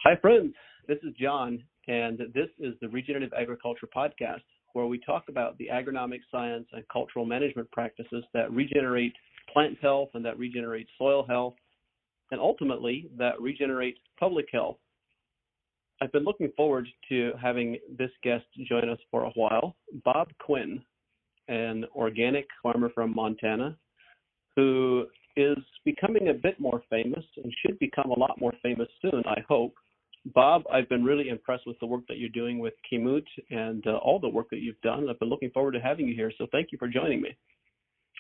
Hi, friends. This is John, and this is the Regenerative Agriculture Podcast, where we talk about the agronomic science and cultural management practices that regenerate plant health and that regenerate soil health, and ultimately that regenerate public health. I've been looking forward to having this guest join us for a while, Bob Quinn, an organic farmer from Montana who is becoming a bit more famous and should become a lot more famous soon, I hope. Bob, I've been really impressed with the work that you're doing with Kamut and all the work that you've done. I've been looking forward to having you here, so thank you for joining me.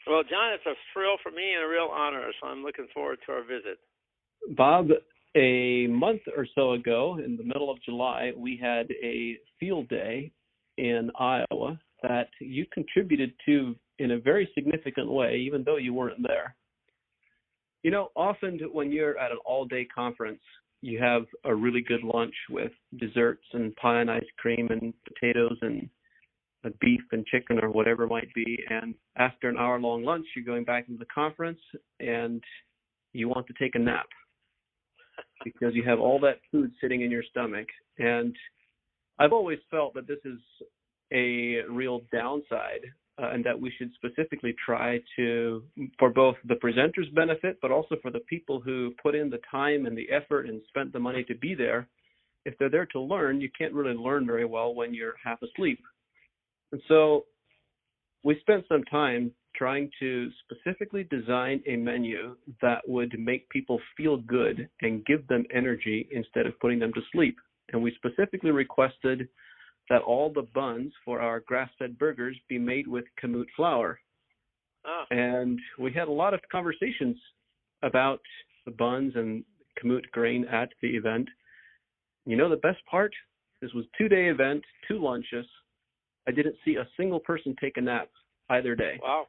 Well, John, it's a thrill for me and a real honor, so I'm looking forward to our visit. Bob, a month or so ago, in the middle of July, we had a field day in Iowa that you contributed to in a very significant way, even though you weren't there. You know, often when you're at an all-day conference, you have a really good lunch with desserts and pie and ice cream and potatoes and beef and chicken or whatever it might be. And after an hour-long lunch, you're going back into the conference and you want to take a nap because you have all that food sitting in your stomach. And I've always felt that this is a real downside and that we should specifically try to, for both the presenter's benefit, but also for the people who put in the time and the effort and spent the money to be there. If they're there to learn, you can't really learn very well when you're half asleep. And so we spent some time trying to specifically design a menu that would make people feel good and give them energy instead of putting them to sleep. And we specifically requested that all the buns for our grass-fed burgers be made with Kamut flour. And we had a lot of conversations about the buns and Kamut grain at the event. You know, the best part? This was a 2-day event, 2 lunches. I didn't see a single person take a nap either day. Wow.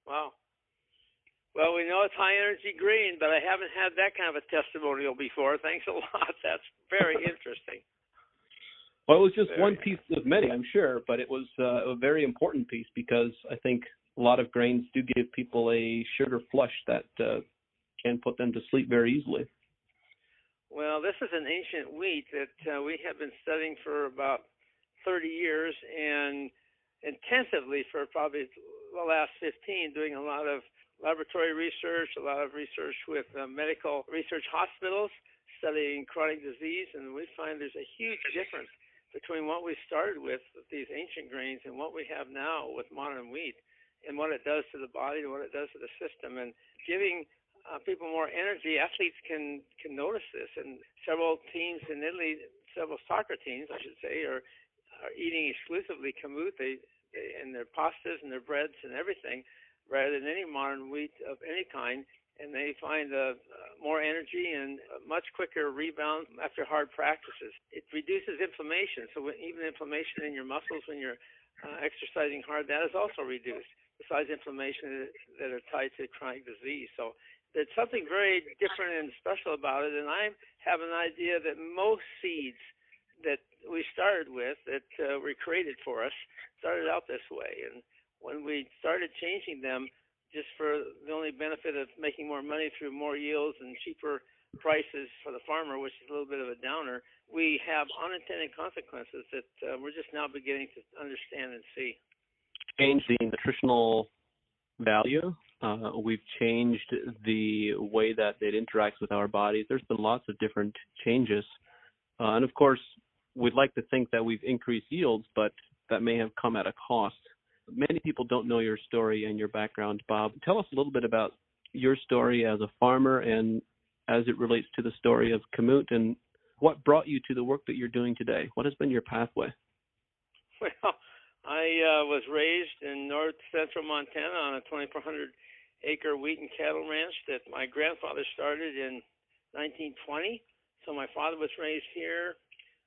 Well, we know it's high-energy grain, but I haven't had that kind of a testimonial before. Thanks a lot. That's very interesting. Well, it was just one piece of many, I'm sure, but it was a very important piece because I think a lot of grains do give people a sugar flush that can put them to sleep very easily. Well, this is an ancient wheat that we have been studying for about 30 years and intensively for probably the last 15, doing a lot of laboratory research, a lot of research with medical research hospitals, studying chronic disease, and we find there's a huge difference between what we started with these ancient grains and what we have now with modern wheat and what it does to the body and what it does to the system. And giving people more energy, athletes can notice this. And several teams in Italy, several soccer teams, I should say, are eating exclusively Kamut and their pastas and their breads and everything rather than any modern wheat of any kind. And they find more energy and a much quicker rebound after hard practices. It reduces inflammation, so even inflammation in your muscles when you're exercising hard, that is also reduced, besides inflammation that are tied to chronic disease. So there's something very different and special about it, and I have an idea that most seeds that we started with, that were created for us, started out this way. And when we started changing them, just for the only benefit of making more money through more yields and cheaper prices for the farmer, which is a little bit of a downer, we have unintended consequences that we're just now beginning to understand and see. Change the nutritional value. We've changed the way that it interacts with our bodies. There's been lots of different changes. And of course, we'd like to think that we've increased yields, but that may have come at a cost. Many people don't know your story and your background, Bob. Tell us a little bit about your story as a farmer and as it relates to the story of Kamut and what brought you to the work that you're doing today. What has been your pathway? Well, I was raised in north central Montana on a 2,400-acre wheat and cattle ranch that my grandfather started in 1920. So my father was raised here.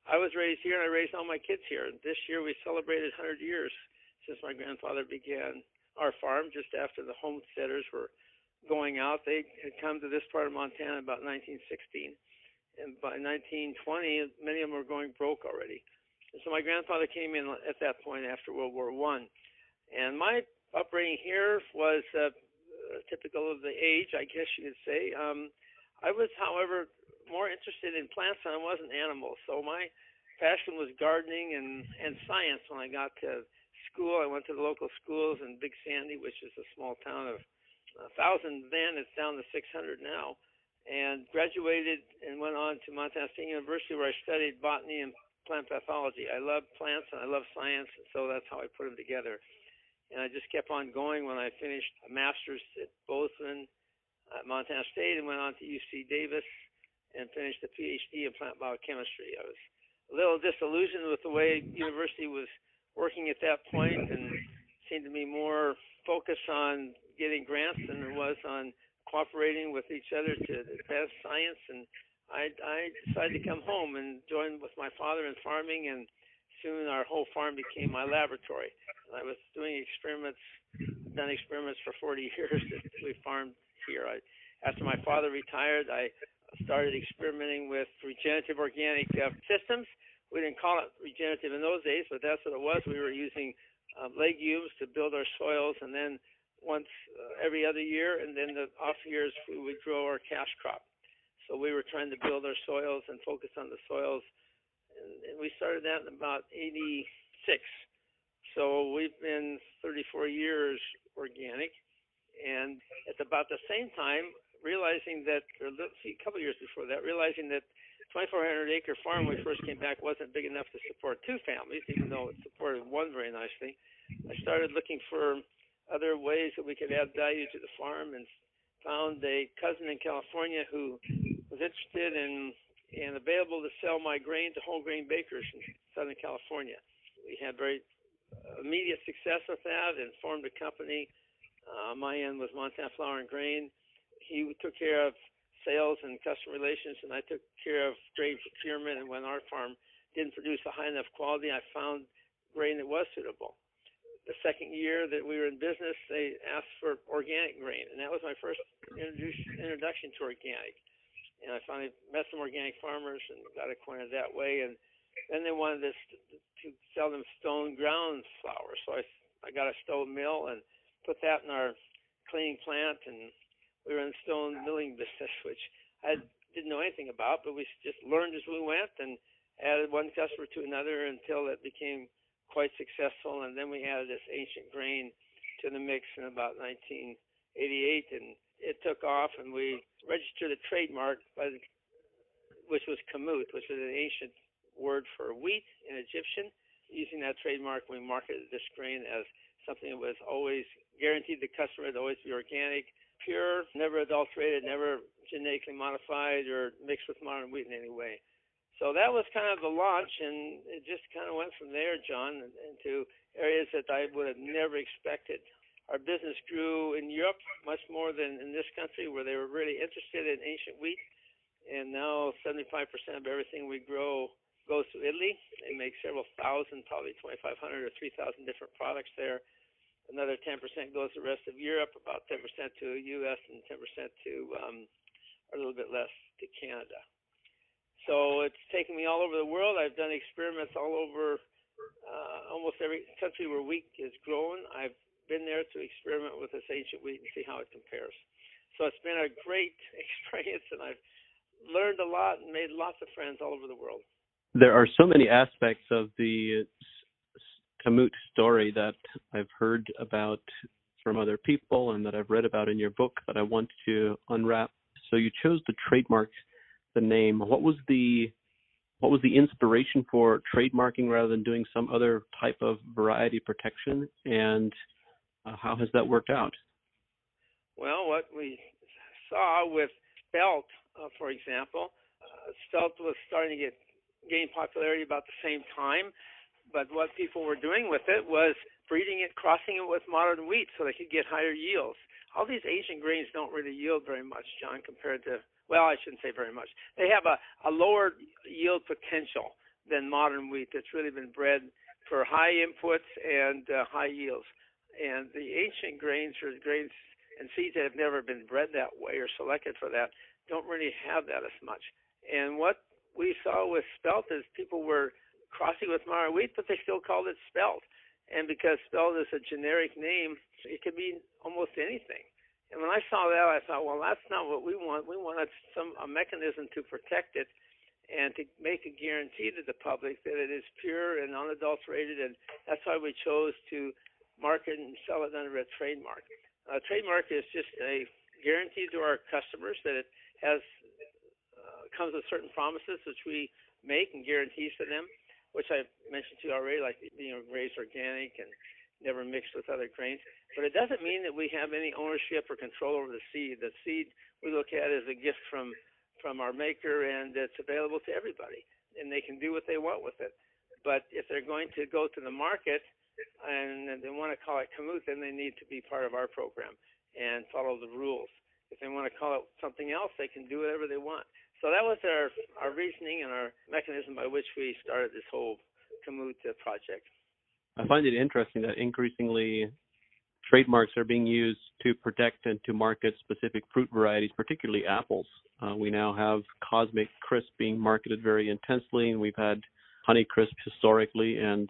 I was raised here, and I raised all my kids here. This year we celebrated 100 years since my grandfather began our farm, just after the homesteaders were going out. They had come to this part of Montana about 1916. And by 1920, many of them were going broke already. And so my grandfather came in at that point after World War I. And my upbringing here was typical of the age, I guess you could say. I was, however, more interested in plants than I was in animals. So my passion was gardening and science. When I got to school, I went to the local schools in Big Sandy, which is a small town of 1,000 then. It's down to 600 now. And graduated and went on to Montana State University, where I studied botany and plant pathology. I love plants and I love science, and so that's how I put them together. And I just kept on going when I finished a master's at Bozeman at Montana State and went on to UC Davis and finished a PhD in plant biochemistry. I was a little disillusioned with the way university was working at that point, and seemed to be more focused on getting grants than it was on cooperating with each other to advance science. And I decided to come home and join with my father in farming, and soon our whole farm became my laboratory. And I was doing experiments, done experiments for 40 years that we farmed here. After my father retired, I started experimenting with regenerative organic systems. We didn't call it regenerative in those days, but that's what it was. We were using legumes to build our soils, and then once every other year, and then the off years we would grow our cash crop. So we were trying to build our soils and focus on the soils, and we started that in about 86. So we've been 34 years organic, and at about the same time, realizing that, or let's see, a couple of years before that, realizing that 2,400-acre farm when we first came back wasn't big enough to support two families, even though it supported one very nicely. I started looking for other ways that we could add value to the farm, and found a cousin in California who was interested in and available to sell my grain to whole grain bakers in Southern California. We had very immediate success with that and formed a company. My end was Montana Flour and Grain. He took care of sales and customer relations, and I took care of grain procurement. And when our farm didn't produce a high enough quality, I found grain that was suitable. The second year that we were in business, they asked for organic grain, and that was my first introduction to organic. And I finally met some organic farmers and got acquainted that way. And then they wanted us to sell them stone ground flour, so I got a stone mill and put that in our cleaning plant, and we were in the stone milling business, which I didn't know anything about, but we just learned as we went and added one customer to another until it became quite successful. And then we added this ancient grain to the mix in about 1988, and it took off, and we registered a trademark which was kamut, which is an ancient word for wheat in Egyptian. Using that trademark, we marketed this grain as something that was always guaranteed the customer to always be organic, pure, never adulterated, never genetically modified or mixed with modern wheat in any way. So that was kind of the launch, and it just kind of went from there, John, into areas that I would have never expected. Our business grew in Europe much more than in this country, where they were really interested in ancient wheat. And now 75% of everything we grow goes to Italy. They make several thousand, probably 2,500 or 3,000 different products there. Another 10% goes to the rest of Europe, about 10% to the U.S., and 10% to, or a little bit less, to Canada. So it's taken me all over the world. I've done experiments all over almost every country where wheat is grown. I've been there to experiment with this ancient wheat and see how it compares. So it's been a great experience, and I've learned a lot and made lots of friends all over the world. There are so many aspects of the kamut story that I've heard about from other people and that I've read about in your book that I want to unwrap. So you chose to trademark the name. What was the inspiration for trademarking rather than doing some other type of variety protection, and how has that worked out? Well, what we saw with spelt, for example, spelt was starting to gain popularity about the same time, but what people were doing with it was breeding it, crossing it with modern wheat so they could get higher yields. All these Asian grains don't really yield very much, John, compared to, well, I shouldn't say very much. They have a lower yield potential than modern wheat that's really been bred for high inputs and high yields. And the ancient grains, or grains and seeds that have never been bred that way or selected for that, don't really have that as much. And what we saw with spelt is people were crossing with modern wheat, but they still called it spelt. And because spelt is a generic name, it could mean almost anything. And when I saw that, I thought, well, that's not what we want. We wanted a mechanism to protect it and to make a guarantee to the public that it is pure and unadulterated, and that's why we chose to market and sell it under a trademark. A trademark is just a guarantee to our customers that it has comes with certain promises which we make and guarantees to them, which I mentioned to you already, like being raised organic and never mixed with other grains. But it doesn't mean that we have any ownership or control over the seed. The seed we look at as a gift from our maker, and it's available to everybody, and they can do what they want with it. But if they're going to go to the market and they want to call it Kamut, then they need to be part of our program and follow the rules. If they want to call it something else, they can do whatever they want. So that was our reasoning and our mechanism by which we started this whole Kamut project. I find it interesting that increasingly trademarks are being used to protect and to market specific fruit varieties, particularly apples. We now have Cosmic Crisp being marketed very intensely, and we've had Honey Crisp historically, and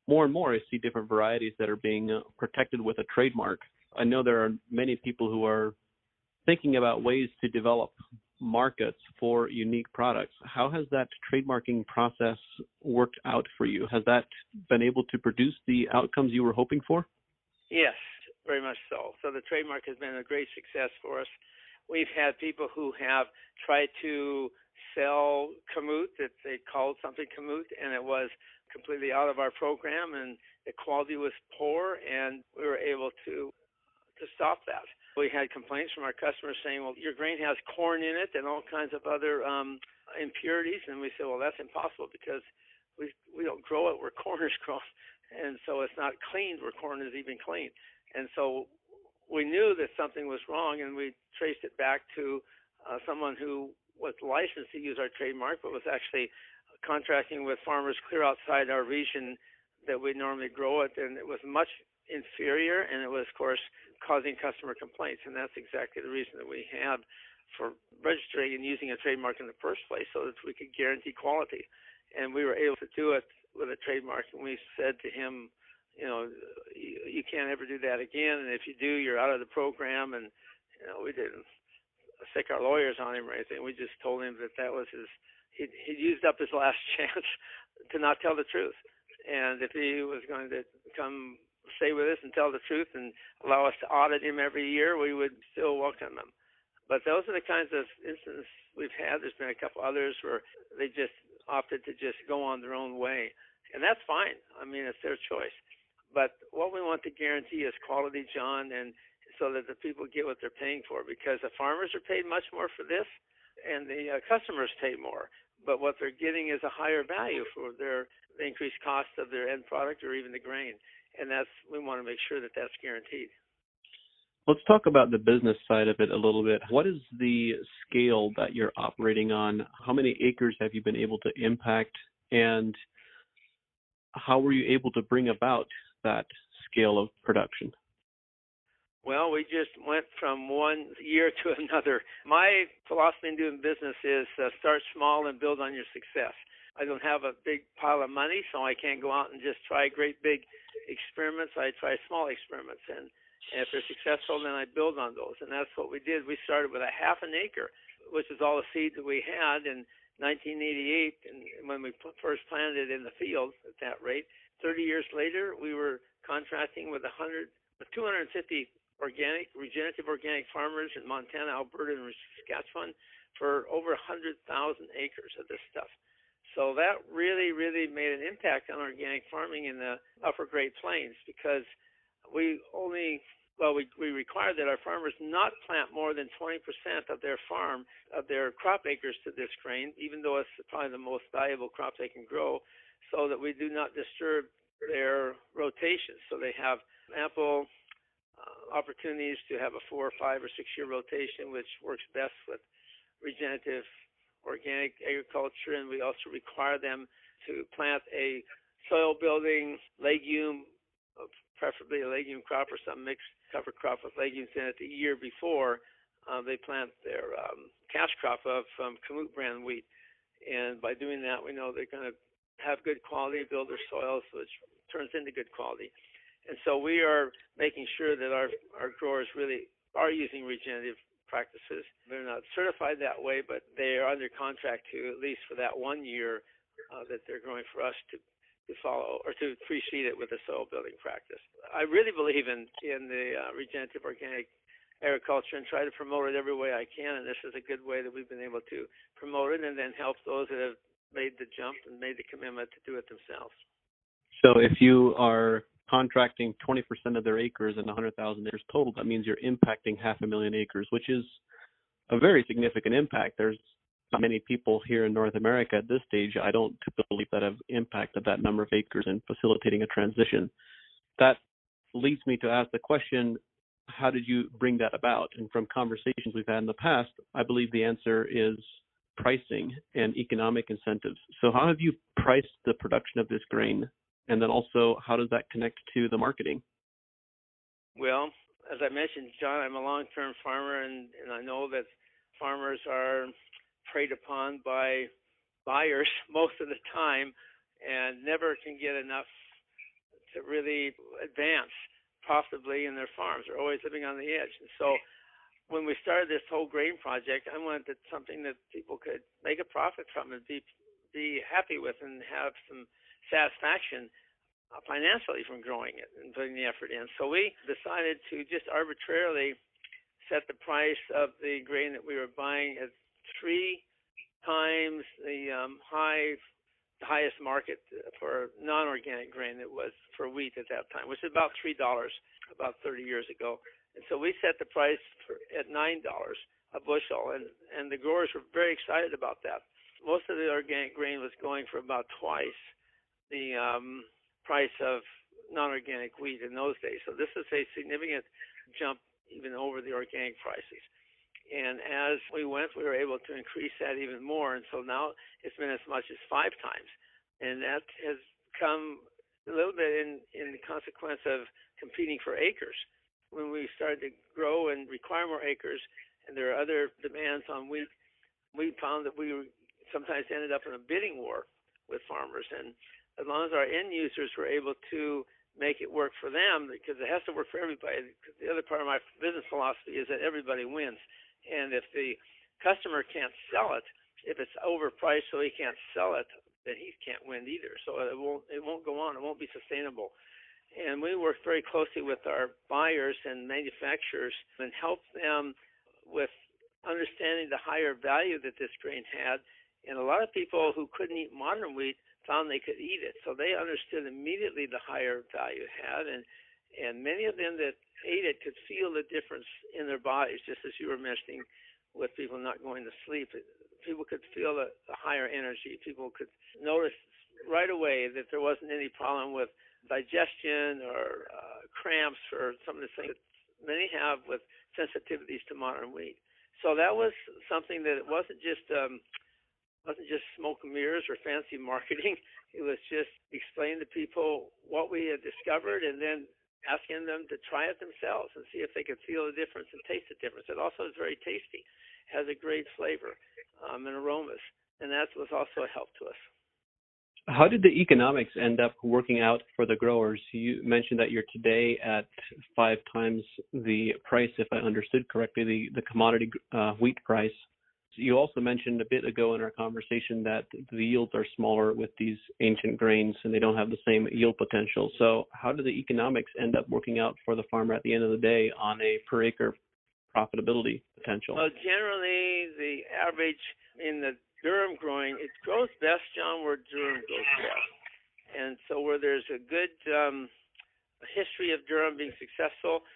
more I see different varieties that are being protected with a trademark. I know there are many people who are thinking about ways to develop markets for unique products. How has that trademarking process worked out for you? Has that been able to produce the outcomes you were hoping for? Yes, very much so. So the trademark has been a great success for us. We've had people who have tried to sell Kamut, that they called something Kamut, and it was completely out of our program, and the quality was poor, and we were able to stop that. We had complaints from our customers saying, well, your grain has corn in it and all kinds of other impurities, and we said, well, that's impossible because we don't grow it where corn is grown, and so it's not cleaned where corn is even cleaned. And so we knew that something was wrong, and we traced it back to someone who was licensed to use our trademark, but was actually contracting with farmers clear outside our region that we normally grow it, and it was much inferior, and it was, of course, causing customer complaints, and that's exactly the reason that we had for registering and using a trademark in the first place, so that we could guarantee quality. And we were able to do it with a trademark, and we said to him, you know, you can't ever do that again, and if you do, you're out of the program. And we didn't sick our lawyers on him or anything. We just told him that was he'd used up his last chance to not tell the truth, and if he was going to come stay with us and tell the truth and allow us to audit him every year, we would still welcome him. But those are the kinds of instances we've had. There's been a couple others where they just opted to just go on their own way, and that's fine. I mean, it's their choice. But what we want to guarantee is quality, John, and so that the people get what they're paying for, because the farmers are paid much more for this, and the customers pay more. But what they're getting is a higher value for the increased cost of their end product or even the grain. And we want to make sure that that's guaranteed. Let's talk about the business side of it a little bit. What is the scale that you're operating on? How many acres have you been able to impact? And how were you able to bring about that scale of production? Well, we just went from one year to another. My philosophy in doing business is start small and build on your success. I don't have a big pile of money, so I can't go out and just try great big experiments. I try small experiments, and if they're successful, then I build on those. And that's what we did. We started with a half an acre, which is all the seed that we had in 1988, and when we first planted it in the field at that rate. 30 years later, we were contracting with 250 organic, regenerative organic farmers in Montana, Alberta, and Saskatchewan for over 100,000 acres of this stuff. So that really, really made an impact on organic farming in the upper Great Plains, because we require that our farmers not plant more than 20% of their farm, of their crop acres to this grain, even though it's probably the most valuable crop they can grow, so that we do not disturb their rotations. So they have ample opportunities to have a 4 or 5 or 6 year rotation, which works best with regenerative organic agriculture. And we also require them to plant a soil building legume, preferably a legume crop or some mixed cover crop with legumes in it, the year before they plant their cash crop of Kamut brand wheat. And by doing that, we know they're going to have good quality, build their soils, which turns into good quality. And so we are making sure that our growers really are using regenerative practices. They're not certified that way, but they are under contract to, at least for that 1 year, that they're growing for us to follow or to precede it with a soil building practice. I really believe in the regenerative organic agriculture and try to promote it every way I can, and this is a good way that we've been able to promote it and then help those that have made the jump and made the commitment to do it themselves. So if you are contracting 20% of their acres and 100,000 acres total, that means you're impacting 500,000 acres, which is a very significant impact. There's not many people here in North America at this stage, I don't believe, that have impacted that number of acres in facilitating a transition. That leads me to ask the question, how did you bring that about? And from conversations we've had in the past, I believe the answer is pricing and economic incentives. So how have you priced the production of this grain? And then also, how does that connect to the marketing? Well, as I mentioned, John, I'm a long-term farmer, and I know that farmers are preyed upon by buyers most of the time and never can get enough to really advance profitably in their farms. They're always living on the edge. And so when we started this whole grain project, I wanted something that people could make a profit from and be happy with and have some satisfaction financially from growing it and putting the effort in. So we decided to just arbitrarily set the price of the grain that we were buying at 3 times the highest market for non-organic grain that was for wheat at that time, which is about $3 about 30 years ago. And so we set the price at $9 a bushel, and the growers were very excited about that. Most of the organic grain was going for about twice the price of non-organic wheat in those days. So this is a significant jump even over the organic prices. And as we went, we were able to increase that even more. And so now it's been as much as 5 times. And that has come a little bit in the consequence of competing for acres. When we started to grow and require more acres, and there are other demands on wheat, we found that we sometimes ended up in a bidding war with farmers. And as long as our end users were able to make it work for them, because it has to work for everybody. Because the other part of my business philosophy is that everybody wins. And if the customer can't sell it, if it's overpriced so he can't sell it, then he can't win either. So it won't go on. It won't be sustainable. And we work very closely with our buyers and manufacturers and help them with understanding the higher value that this grain had. And a lot of people who couldn't eat modern wheat found they could eat it. So they understood immediately the higher value it had. And many of them that ate it could feel the difference in their bodies, just as you were mentioning with people not going to sleep. People could feel the higher energy. People could notice right away that there wasn't any problem with digestion or cramps or some of the things that many have with sensitivities to modern wheat. So that was something that it wasn't just smoke and mirrors or fancy marketing. It was just explaining to people what we had discovered and then asking them to try it themselves and see if they could feel the difference and taste the difference. It also is very tasty, has a great flavor and aromas, and that was also a help to us. How did the economics end up working out for the growers? You mentioned that you're today at 5 times the price, if I understood correctly, the commodity wheat price. You also mentioned a bit ago in our conversation that the yields are smaller with these ancient grains and they don't have the same yield potential. So how do the economics end up working out for the farmer at the end of the day on a per acre profitability potential? Well, generally the average in the durum growing, it grows best, John, where durum grows best. And so where there's a good history of durum being successful,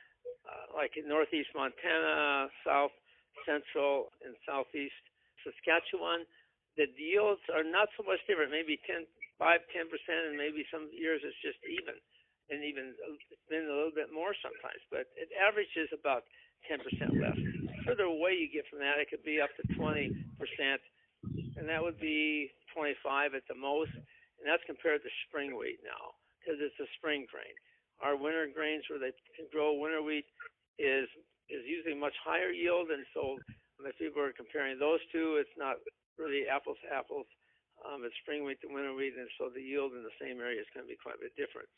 like in northeast Montana, south central and southeast Saskatchewan, the yields are not so much different, maybe 10%, and maybe some years it's just even. And even it's been a little bit more sometimes, but it averages about 10% less. The further away you get from that, it could be up to 20%, and that would be 25 at the most, and that's compared to spring wheat now, because it's a spring grain. Our winter grains where they can grow winter wheat is usually much higher yield, and so if people are comparing those two, it's not really apples to apples. It's spring wheat to winter wheat, and so the yield in the same area is going to be quite a bit different.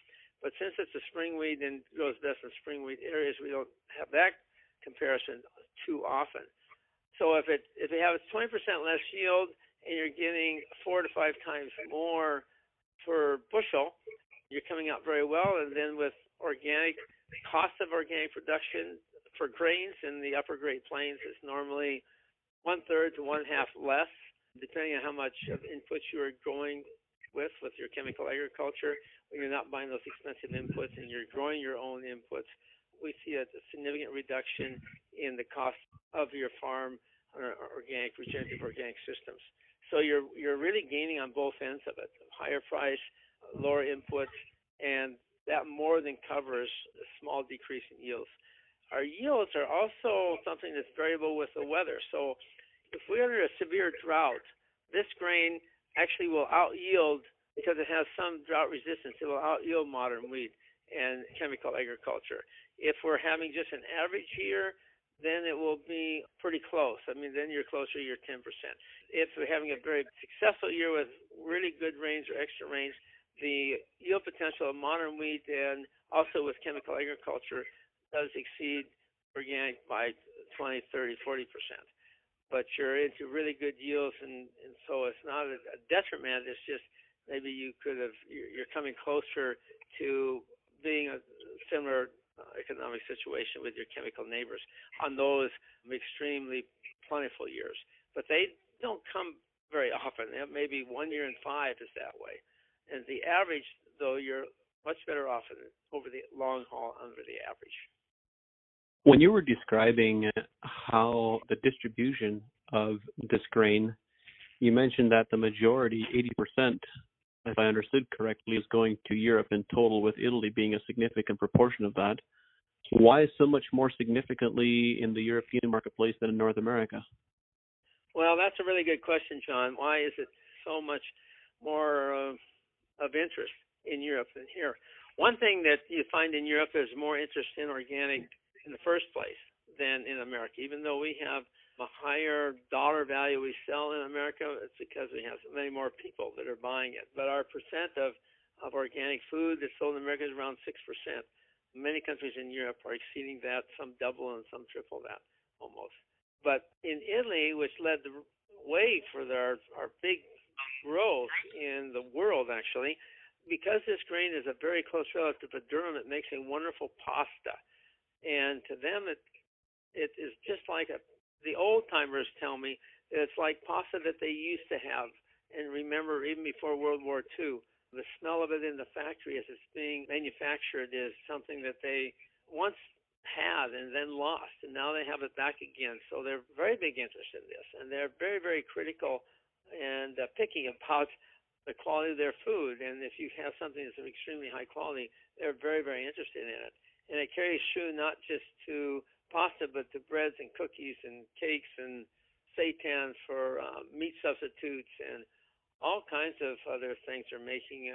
But since it's a spring wheat and grows best in spring wheat areas, we don't have that comparison too often. So if it has 20% less yield and you're getting 4 to 5 times more per bushel, you're coming out very well. And then with organic, cost of organic production for grains in the upper Great Plains is normally 1/3 to 1/2 less, depending on how much of inputs you are going with your chemical agriculture. When you're not buying those expensive inputs and you're growing your own inputs, we see a significant reduction in the cost of your farm or organic, regenerative organic systems. So you're really gaining on both ends of it: higher price, lower inputs, and that more than covers a small decrease in yields. Our yields are also something that's variable with the weather. So if we're under a severe drought, this grain actually will out-yield, because it has some drought resistance, it will out-yield modern wheat and chemical agriculture. If we're having just an average year, then it will be pretty close. I mean, then you're closer to your 10%. If we're having a very successful year with really good rains or extra rains, the yield potential of modern wheat and also with chemical agriculture does exceed organic by 20, 30, 40%. But you're into really good yields, and so it's not a detriment. It's just maybe you're coming closer to being a similar economic situation with your chemical neighbors on those extremely plentiful years. But they don't come very often. Maybe 1 year in 5 is that way. And the average, though, you're much better off over the long haul under the average. When you were describing how the distribution of this grain, you mentioned that the majority, 80%, if I understood correctly, is going to Europe in total, with Italy being a significant proportion of that. Why so much more significantly in the European marketplace than in North America? Well, that's a really good question, John. Why is it so much more of interest in Europe than here? One thing that you find in Europe is more interest in organic in the first place than in America. Even though we have a higher dollar value we sell in America, it's because we have many more people that are buying it. But our percent of organic food that's sold in America is around 6%. Many countries in Europe are exceeding that, some double and some triple that almost. But in Italy, which led the way for our big growth in the world, actually, because this grain is a very close relative to durum, it makes a wonderful pasta. And to them, it is just like the old timers tell me that it's like pasta that they used to have and remember even before World War II. The smell of it in the factory as it's being manufactured is something that they once had and then lost, and now they have it back again. So they're very big interest in this, and they're very, very critical and picky about the quality of their food. And if you have something that's of extremely high quality, they're very, very interested in it. And it carries through not just to pasta, but to breads and cookies and cakes and seitans for meat substitutes and all kinds of other things. They're making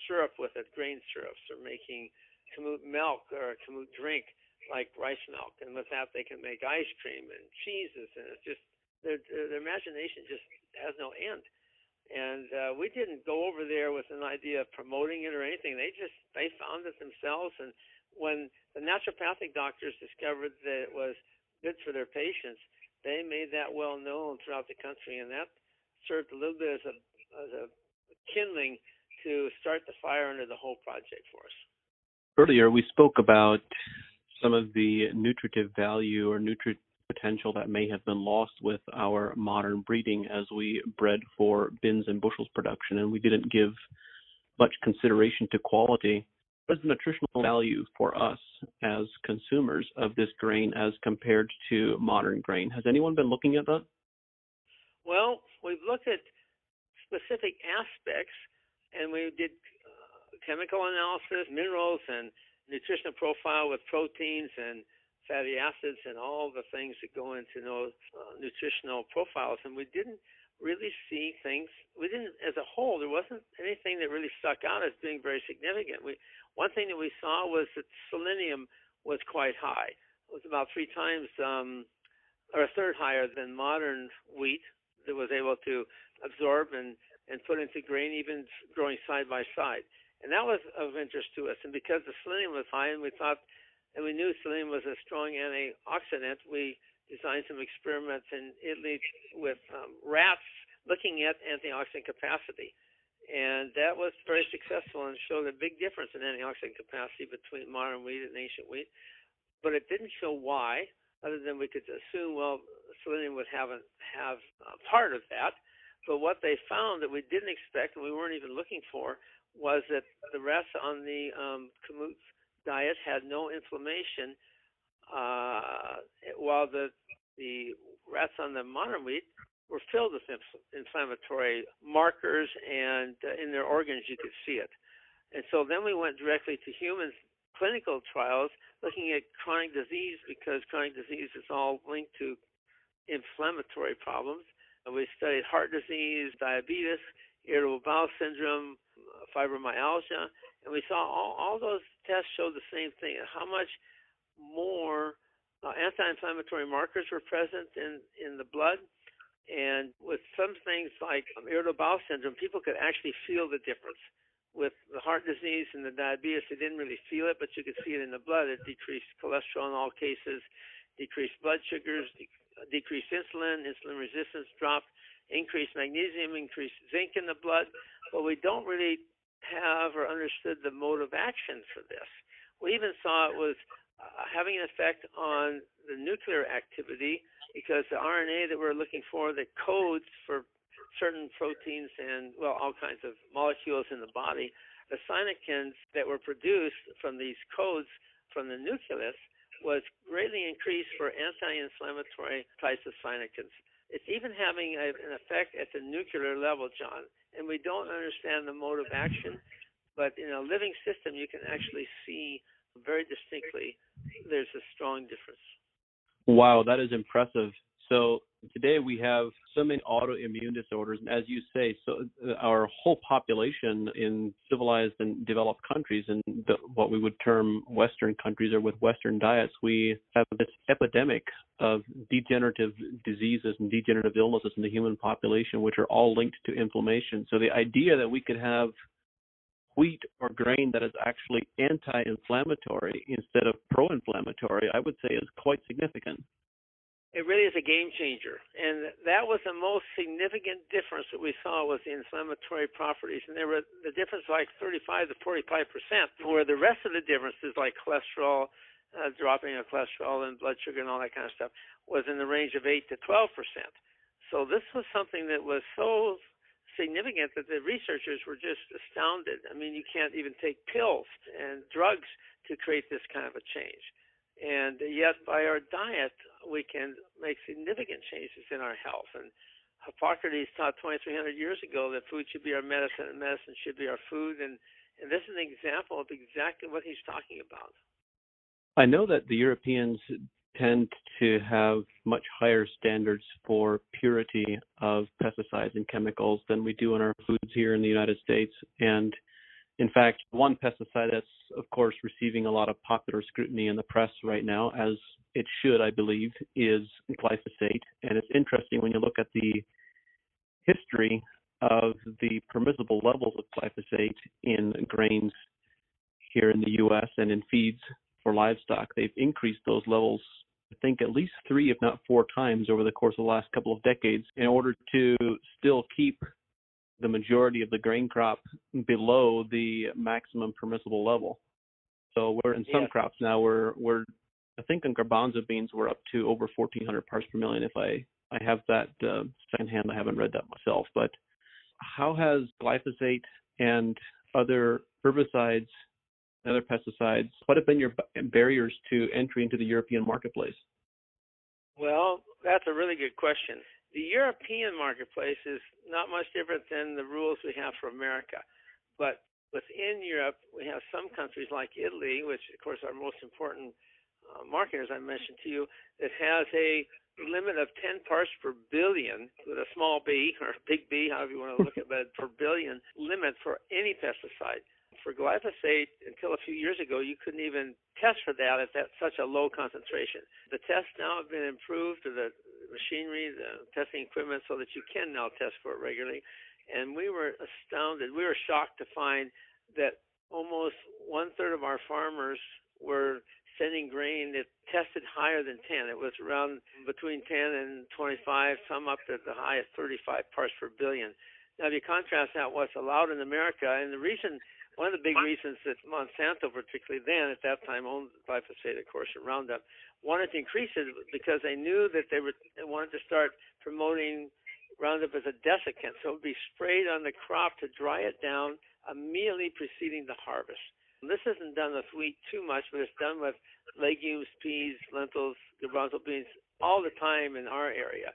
syrup with it, grain syrups. They're making kamut milk or kamut drink like rice milk. And with that, they can make ice cream and cheeses. And it's just, their imagination just has no end. And we didn't go over there with an idea of promoting it or anything. They found it themselves. And when the naturopathic doctors discovered that it was good for their patients, they made that well known throughout the country, and that served a little bit as a kindling to start the fire under the whole project for us. Earlier, we spoke about some of the nutritive value or nutrient potential that may have been lost with our modern breeding as we bred for bins and bushels production, and we didn't give much consideration to quality. What is the nutritional value for us as consumers of this grain as compared to modern grain? Has anyone been looking at that? Well, we've looked at specific aspects, and we did chemical analysis, minerals, and nutritional profile with proteins and fatty acids and all the things that go into those nutritional profiles, and we didn't really see things. We didn't, as a whole, there wasn't anything that really stuck out as being very significant. One thing that we saw was that selenium was quite high. It was about 3 times or a third higher than modern wheat that was able to absorb and put into grain, even growing side by side. And that was of interest to us. And because the selenium was high, and we thought and we knew selenium was a strong antioxidant. We designed some experiments in Italy with rats looking at antioxidant capacity. And that was very successful and showed a big difference in antioxidant capacity between modern wheat and ancient wheat. But it didn't show why, other than we could assume, well, selenium would have part of that. But what they found that we didn't expect and we weren't even looking for was that the rats on the kamut diet had no inflammation, while the rats on the modern wheat were filled with inflammatory markers, and in their organs you could see it. And so then we went directly to humans clinical trials looking at chronic disease, because chronic disease is all linked to inflammatory problems. And we studied heart disease, diabetes, irritable bowel syndrome, fibromyalgia, and we saw all those tests showed the same thing: how much more anti-inflammatory markers were present in the blood. And with some things like irritable bowel syndrome, people could actually feel the difference. With the heart disease and the diabetes, they didn't really feel it, but you could see it in the blood. It decreased cholesterol in all cases, decreased blood sugars, decreased insulin resistance dropped, increased magnesium, increased zinc in the blood. But we don't really have or understood the mode of action for this. We even saw it was having an effect on the nuclear activity, because the RNA that we're looking for that codes for certain proteins and, well, all kinds of molecules in the body, the cytokines that were produced from these codes from the nucleus was greatly increased for anti-inflammatory types of cytokines. It's even having an effect at the nuclear level, John, and we don't understand the mode of action, but in a living system you can actually see very distinctly there's a strong difference. Wow, that is impressive. So today we have so many autoimmune disorders, and as you say, so our whole population in civilized and developed countries, and what we would term Western countries or with Western diets, we have this epidemic of degenerative diseases and degenerative illnesses in the human population, which are all linked to inflammation. So the idea that we could have wheat or grain that is actually anti-inflammatory instead of pro-inflammatory, I would say is quite significant. It really is a game changer, and that was the most significant difference that we saw was the inflammatory properties, and there were the difference like 35 to 45%, where the rest of the differences like cholesterol, dropping of cholesterol and blood sugar and all that kind of stuff was in the range of 8 to 12%. So this was something that was so significant that the researchers were just astounded. I mean, you can't even take pills and drugs to create this kind of a change. And yet by our diet, we can make significant changes in our health. And Hippocrates taught 2,300 years ago that food should be our medicine and medicine should be our food. And this is an example of exactly what he's talking about. I know that the Europeans tend to have much higher standards for purity of pesticides and chemicals than we do in our foods here in the United States. And in fact, one pesticide that's, of course, receiving a lot of popular scrutiny in the press right now, as it should, I believe, is glyphosate. And it's interesting when you look at the history of the permissible levels of glyphosate in grains here in the U.S. and in feeds for livestock. They've increased those levels, I think, at least 3, if not 4 times over the course of the last couple of decades in order to still keep the majority of the grain crop below the maximum permissible level. So we're in some crops now, we're I think in garbanzo beans we're up to over 1,400 parts per million. If I have that secondhand, I haven't read that myself. But how has glyphosate and other herbicides and other pesticides, what have been your barriers to entry into the European marketplace? Well, that's a really good question. The European marketplace is not much different than the rules we have for America. But within Europe, we have some countries like Italy, which, of course, are our most important market, as I mentioned to you, that has a limit of 10 parts per billion with a small b, or a big B, however you want to look at it, per billion limit for any pesticide. For glyphosate, until a few years ago, you couldn't even test for that at such a low concentration. The tests now have been improved to the machinery, the testing equipment, so that you can now test for it regularly. And we were astounded. We were shocked to find that almost 1/3 of our farmers were sending grain that tested higher than 10. It was around between 10 and 25, some up to the high of 35 parts per billion. Now, if you contrast that, what's allowed in America, and the reason, one of the big reasons that Monsanto, particularly then at that time, owned glyphosate, of course, and Roundup, wanted to increase it because they knew that they wanted to start promoting Roundup as a desiccant, so it would be sprayed on the crop to dry it down immediately preceding the harvest. This isn't done with wheat too much, but it's done with legumes, peas, lentils, garbanzo beans all the time in our area.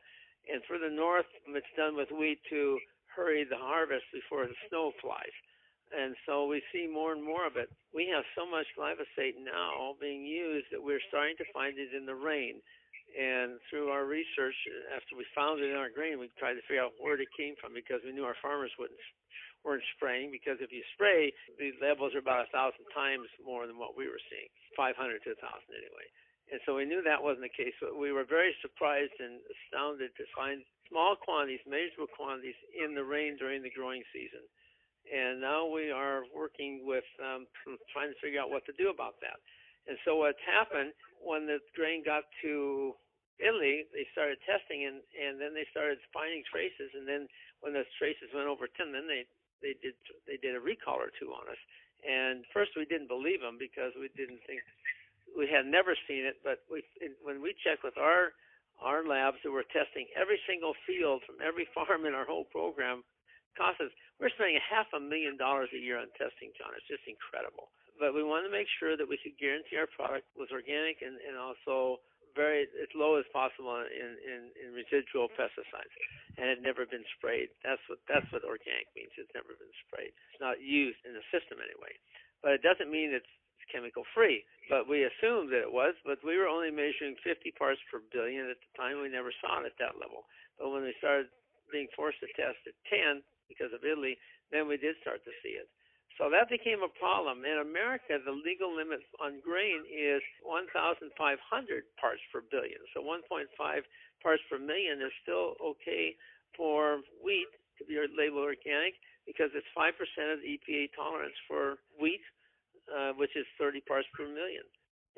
And for the north, it's done with wheat to hurry the harvest before the snow flies. And so we see more and more of it. We have so much glyphosate now being used that we're starting to find it in the rain. And through our research, after we found it in our grain, we tried to figure out where it came from because we knew our farmers weren't spraying. Because if you spray, the levels are about 1,000 times more than what we were seeing, 500 to 1,000 anyway. And so we knew that wasn't the case. But we were very surprised and astounded to find small quantities, measurable quantities in the rain during the growing season. And now we are working with trying to figure out what to do about that. And so what's happened when the grain got to Italy, they started testing and then they started finding traces. And then when those traces went over 10, then they did a recall or two on us. And first we didn't believe them because we didn't think, we had never seen it. But when we checked with our labs that were testing every single field from every farm in our whole program, we're spending $500,000 a year on testing, John. It's just incredible. But we wanted to make sure that we could guarantee our product was organic and also very as low as possible in residual pesticides, and it had never been sprayed. That's what organic means. It's never been sprayed. It's not used in the system anyway. But it doesn't mean it's chemical free. But we assumed that it was. But we were only measuring 50 parts per billion at the time. We never saw it at that level. But when we started being forced to test at 10 because of Italy, then we did start to see it. So that became a problem. In America, the legal limit on grain is 1,500 parts per billion. So 1.5 parts per million is still okay for wheat to be labeled organic because it's 5% of the EPA tolerance for wheat, which is 30 parts per million.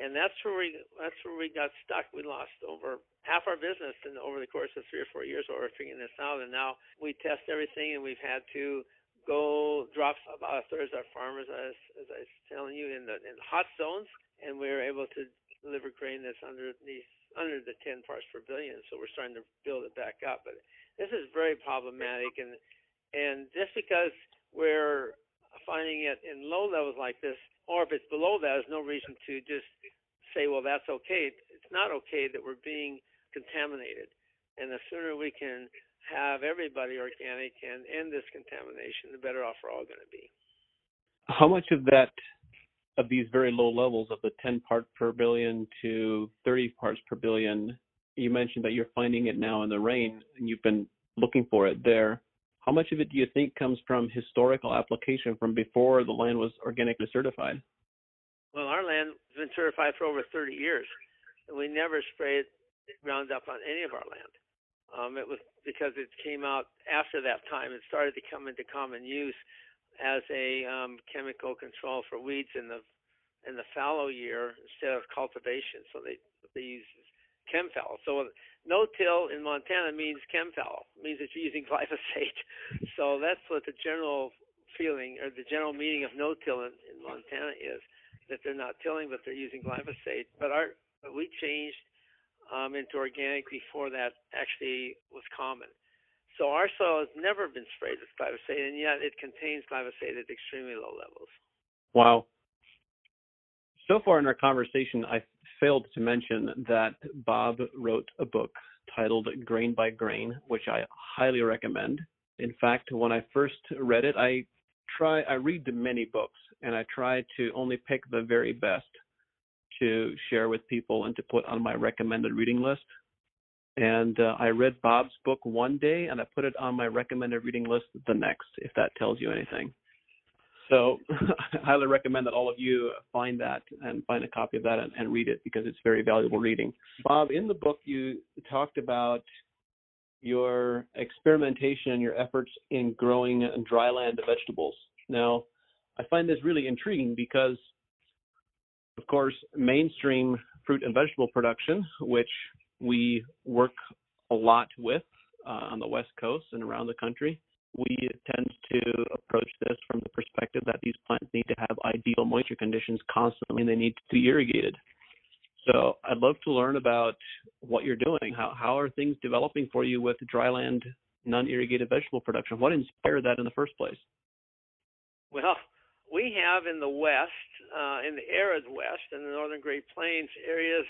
And that's where we got stuck. We lost over half our business over the course of 3 or 4 years while we're figuring this out. And now we test everything, and we've had to go drop about a third of our farmers, as I was telling you, in the hot zones, and we were able to deliver grain that's under the 10 parts per billion. So we're starting to build it back up. But this is very problematic, and just because we're finding it in low levels like this, or if it's below that, there's no reason to just say, well, that's okay. It's not okay that we're being contaminated. And the sooner we can have everybody organic and end this contamination, the better off we're all going to be. How much of these very low levels of the 10 part per billion to 30 parts per billion, you mentioned that you're finding it now in the rain and you've been looking for it there. How much of it do you think comes from historical application from before the land was organically certified? Well, our land has been certified for over 30 years, and we never sprayed Roundup on any of our land. It was because it came out after that time. It started to come into common use as a chemical control for weeds in the fallow year instead of cultivation. So they use chem-fallow. So no-till in Montana means chem-fallow. It means that you're using glyphosate. So that's what the general feeling or the general meaning of no-till in Montana is, that they're not tilling, but they're using glyphosate. But we changed into organic before that actually was common. So our soil has never been sprayed with glyphosate, and yet it contains glyphosate at extremely low levels. Wow. So far in our conversation, I failed to mention that Bob wrote a book titled Grain by Grain, which I highly recommend. In fact, when I first read it, I read many books, and I try to only pick the very best to share with people and to put on my recommended reading list. And I read Bob's book one day, and I put it on my recommended reading list the next, if that tells you anything. So I highly recommend that all of you find that and find a copy of that and read it, because it's very valuable reading. Bob, in the book, you talked about your experimentation and your efforts in growing dryland vegetables. Now, I find this really intriguing because Of course, mainstream fruit and vegetable production, which we work a lot with on the West Coast and around the country, we tend to approach this from the perspective that these plants need to have ideal moisture conditions constantly and they need to be irrigated. So I'd love to learn about what you're doing. How are things developing for you with dryland, non-irrigated vegetable production? What inspired that in the first place? Well, we have in the West, in the arid West, in the northern Great Plains, areas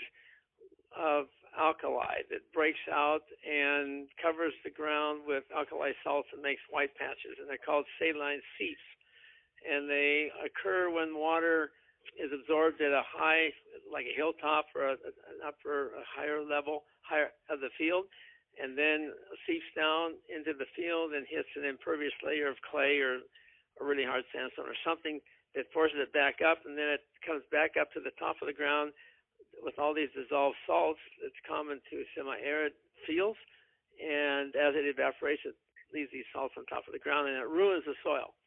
of alkali that breaks out and covers the ground with alkali salts and makes white patches, and they're called saline seeps. And they occur when water is absorbed at a high, like a hilltop or an upper, a higher level, higher of the field, and then seeps down into the field and hits an impervious layer of clay or a really hard sandstone or something that forces it back up, and then it comes back up to the top of the ground with all these dissolved salts. It's common to semi-arid fields, and as it evaporates, it leaves these salts on top of the ground, and it ruins the soil.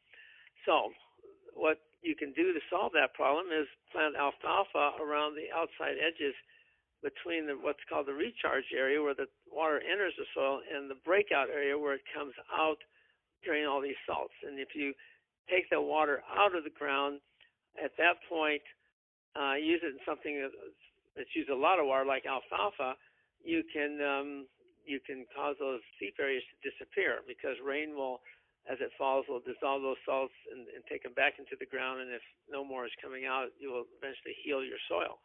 So what you can do to solve that problem is plant alfalfa around the outside edges between what's called the recharge area, where the water enters the soil, and the breakout area where it comes out during all these salts. And if you take the water out of the ground at that point, use it in something that's used a lot of water, like alfalfa, you can cause those seep areas to disappear, because rain will, as it falls, will dissolve those salts and take them back into the ground. And if no more is coming out, you will eventually heal your soil.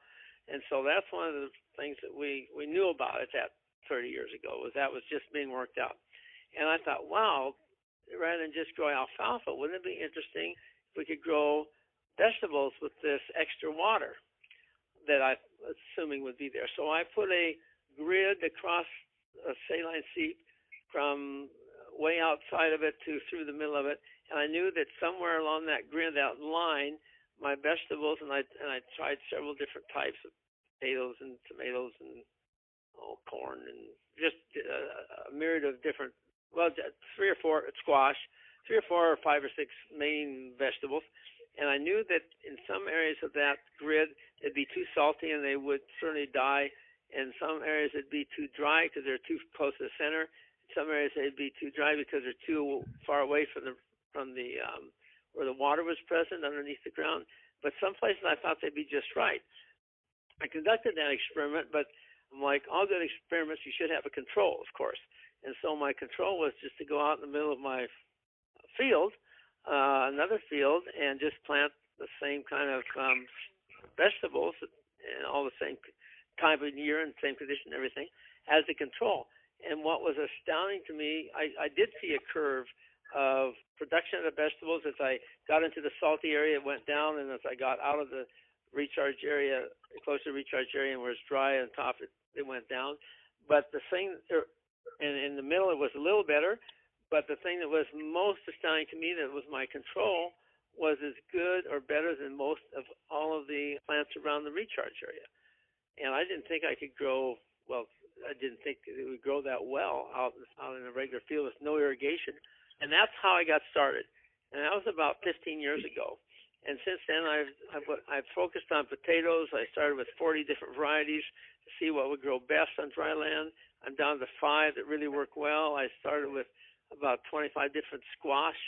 And so that's one of the things that we knew about it that 30 years ago, was that was just being worked out. And I thought, wow, rather than just grow alfalfa, wouldn't it be interesting if we could grow vegetables with this extra water that I was assuming would be there? So I put a grid across a saline seep from way outside of it to through the middle of it, and I knew that somewhere along that grid, that line, my vegetables, and I tried several different types of potatoes and tomatoes and corn and just a myriad of different, well, 3 or 4 squash, 3 or 4 or 5 or 6 main vegetables. And I knew that in some areas of that grid, it'd be too salty and they would certainly die. In some areas, it'd be too dry because they're too close to the center. In some areas, they'd be too dry because they're too far away from the where the water was present underneath the ground. But some places I thought they'd be just right. I conducted that experiment, but I'm like, all good experiments, you should have a control, of course. And so my control was just to go out in the middle of my field, another field, and just plant the same kind of vegetables and all the same time of year and same condition and everything as the control. And what was astounding to me, I did see a curve of production of the vegetables. As I got into the salty area, it went down, and as I got out of the recharge area, close to the recharge area, and where it's dry on top, it went down. But the thing, and in the middle, it was a little better. But the thing that was most astounding to me, that was my control, was as good or better than most of all of the plants around the recharge area. And I didn't think I could grow, well, I didn't think it would grow that well out in a regular field with no irrigation. And that's how I got started. And that was about 15 years ago. And since then, I've focused on potatoes. I started with 40 different varieties to see what would grow best on dry land. I'm down to 5 that really work well. I started with about 25 different squash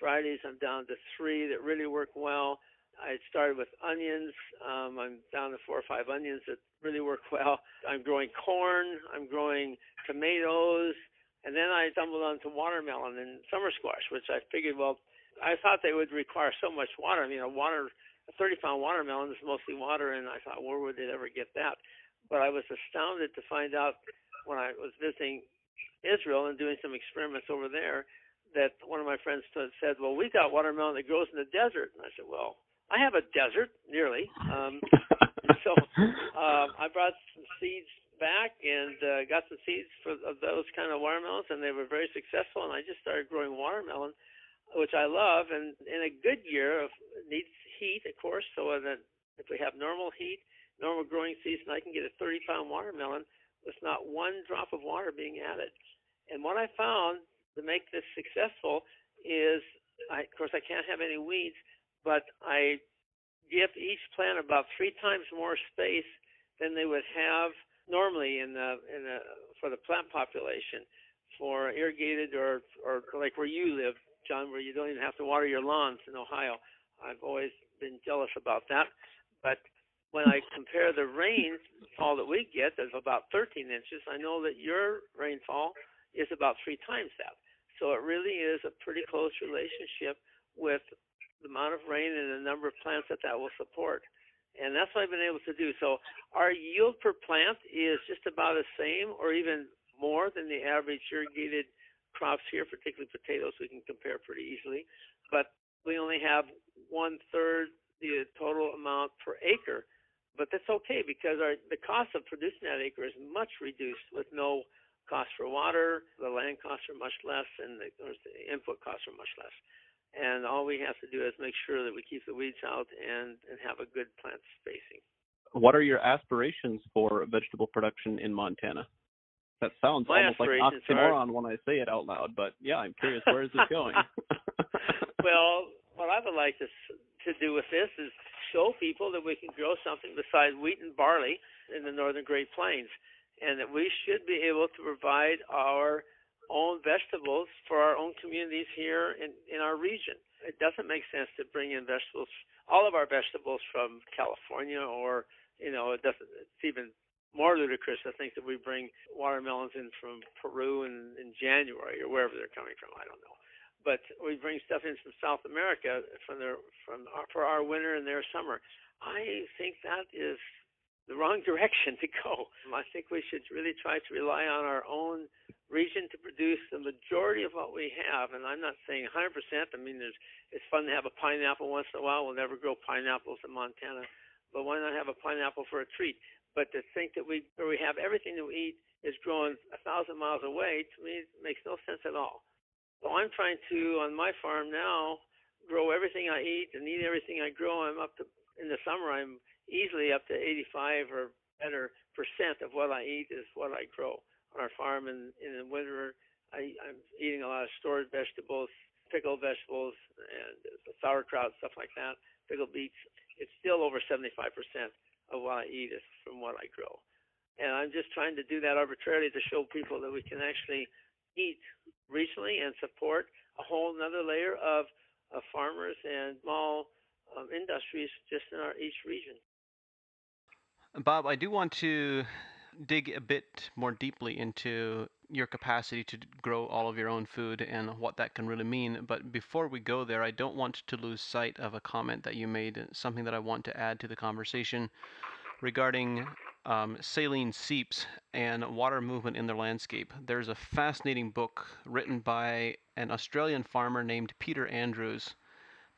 varieties. I'm down to 3 that really work well. I started with onions. I'm down to 4 or 5 onions that really work well. I'm growing corn. I'm growing tomatoes. And then I stumbled onto watermelon and summer squash, which I figured, well, I thought they would require so much water. I mean, a 30-pound watermelon is mostly water, and I thought, where would they ever get that? But I was astounded to find out when I was visiting Israel and doing some experiments over there that one of my friends said, well, we got watermelon that grows in the desert. And I said, well, I have a desert, nearly. So I brought some seeds back and got some seeds of those kind of watermelons, and they were very successful. And I just started growing watermelon, which I love. And in a good year, it needs heat, of course, so that if we have normal heat, normal growing season, I can get a 30-pound watermelon with not one drop of water being added. And what I found to make this successful is, of course, I can't have any weeds, but I give each plant about 3 times more space than they would have normally for the plant population for irrigated or like where you live, John, where you don't even have to water your lawns in Ohio. I've always been jealous about that. But when I compare the rainfall that we get of about 13 inches, I know that your rainfall is about 3 times that. So it really is a pretty close relationship with the amount of rain and the number of plants that will support. And that's what I've been able to do. So our yield per plant is just about the same or even more than the average irrigated crops here, particularly potatoes. We can compare pretty easily. But we only have 1/3 the total amount per acre. But that's okay because the cost of producing that acre is much reduced with no cost for water. The land costs are much less, and the input costs are much less. And all we have to do is make sure that we keep the weeds out and have a good plant spacing. What are your aspirations for vegetable production in Montana? That sounds almost like an oxymoron when I say it out loud, but yeah, I'm curious, where is this going? Well, what I would like to do with this is show people that we can grow something besides wheat and barley in the northern Great Plains, and that we should be able to provide our own vegetables for our own communities here in our region. It doesn't make sense to bring in vegetables, all of our vegetables from California, or it's even more ludicrous to think that we bring watermelons in from Peru in January or wherever they're coming from. I don't know, but we bring stuff in from South America for our winter and their summer. I think that is the wrong direction to go. I think we should really try to rely on our own region to produce the majority of what we have. And I'm not saying 100%. I mean, it's fun to have a pineapple once in a while. We'll never grow pineapples in Montana, but why not have a pineapple for a treat? But to think that we have everything that we eat is growing 1,000 miles away, to me, makes no sense at all. So I'm trying to, on my farm now, grow everything I eat and eat everything I grow. In the summer, I'm easily up to 85 or better % of what I eat is what I grow on our farm. And in the winter, I'm eating a lot of stored vegetables, pickled vegetables, and sauerkraut, stuff like that, pickled beets. It's still over 75% of what I eat is from what I grow. And I'm just trying to do that arbitrarily to show people that we can actually eat regionally and support a whole another layer of farmers and small industries just in each region. Bob, I do want to dig a bit more deeply into your capacity to grow all of your own food and what that can really mean. But before we go there, I don't want to lose sight of a comment that you made, something that I want to add to the conversation regarding saline seeps and water movement in their landscape. There's a fascinating book written by an Australian farmer named Peter Andrews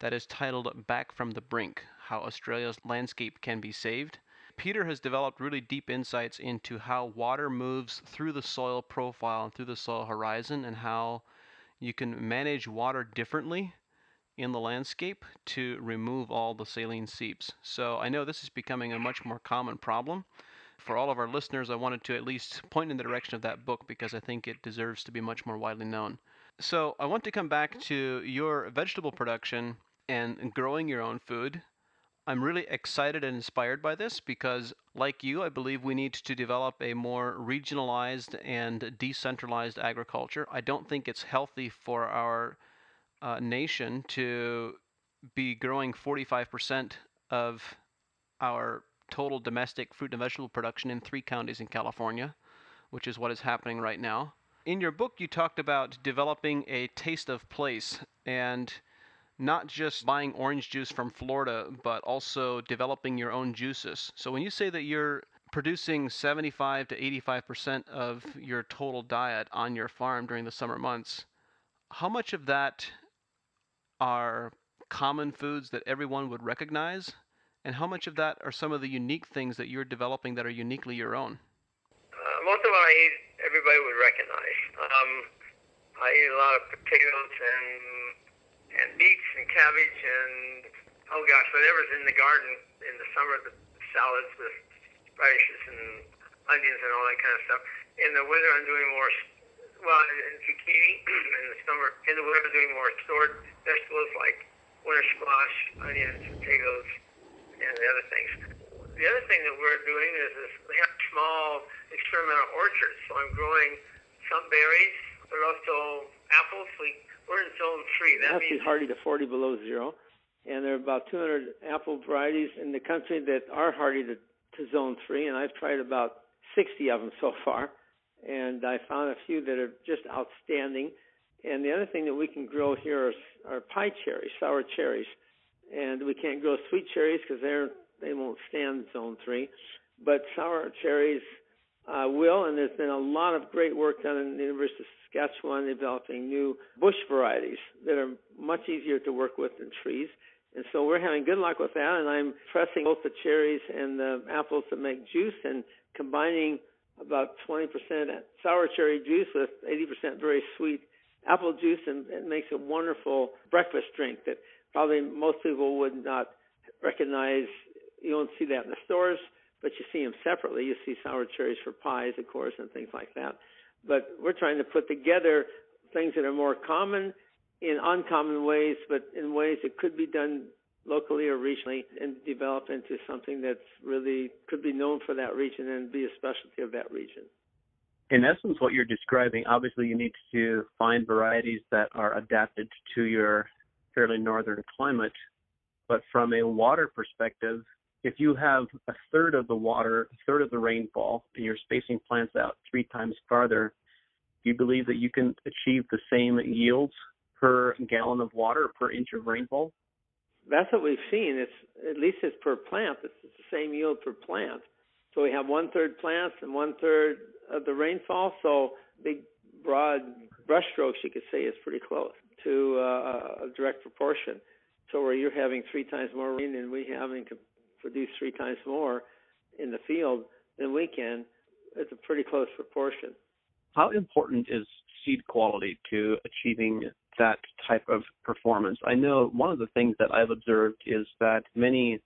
that is titled Back from the Brink: How Australia's Landscape Can Be Saved. Peter has developed really deep insights into how water moves through the soil profile and through the soil horizon, and how you can manage water differently in the landscape to remove all the saline seeps. So I know this is becoming a much more common problem. For all of our listeners, I wanted to at least point in the direction of that book because I think it deserves to be much more widely known. So I want to come back to your vegetable production and growing your own food. I'm really excited and inspired by this because, like you, I believe we need to develop a more regionalized and decentralized agriculture. I don't think it's healthy for our nation to be growing 45% of our total domestic fruit and vegetable production in 3 counties in California, which is what is happening right now. In your book, you talked about developing a taste of place and not just buying orange juice from Florida, but also developing your own juices. So when you say that you're producing 75 to 85% of your total diet on your farm during the summer months, how much of that are common foods that everyone would recognize? And how much of that are some of the unique things that you're developing that are uniquely your own? Most of what I eat, everybody would recognize. I eat a lot of potatoes and beets and cabbage and, oh gosh, whatever's in the garden in the summer, the salads with radishes and onions and all that kind of stuff. In the winter, I'm doing more, zucchini. In the winter, I'm doing more stored vegetables like winter squash, onions, potatoes, and the other things. The other thing that we're doing is we have small experimental orchards. So I'm growing some berries, but also apples. We're in zone 3. That means hardy to 40 below zero. And there are about 200 apple varieties in the country that are hardy to zone 3, and I've tried about 60 of them so far. And I found a few that are just outstanding. And the other thing that we can grow here are pie cherries, sour cherries. And we can't grow sweet cherries because they won't stand zone 3. But sour cherries will, and there's been a lot of great work done in the University of Saskatchewan developing new bush varieties that are much easier to work with than trees. And so we're having good luck with that, and I'm pressing both the cherries and the apples to make juice and combining about 20% sour cherry juice with 80% very sweet apple juice, and it makes a wonderful breakfast drink that probably most people would not recognize. You don't see that in the stores, but you see them separately. You see sour cherries for pies, of course, and things like that. But we're trying to put together things that are more common in uncommon ways, but in ways that could be done locally or regionally and develop into something that's really could be known for that region and be a specialty of that region. In essence, what you're describing, obviously you need to find varieties that are adapted to your fairly northern climate. But from a water perspective, if you have a third of the water, a third of the rainfall, and you're spacing plants out 3 times farther, do you believe that you can achieve the same yields per gallon of water, per inch of rainfall? That's what we've seen. At least it's per plant. It's the same yield per plant. So we have 1/3 plants and 1/3 of the rainfall. So big, broad brush strokes, you could say, is pretty close to a direct proportion. So where you're having 3 times more rain and we having to produce 3 times more in the field than we can, it's a pretty close proportion. How important is seed quality to achieving that type of performance? I know one of the things that I've observed is that many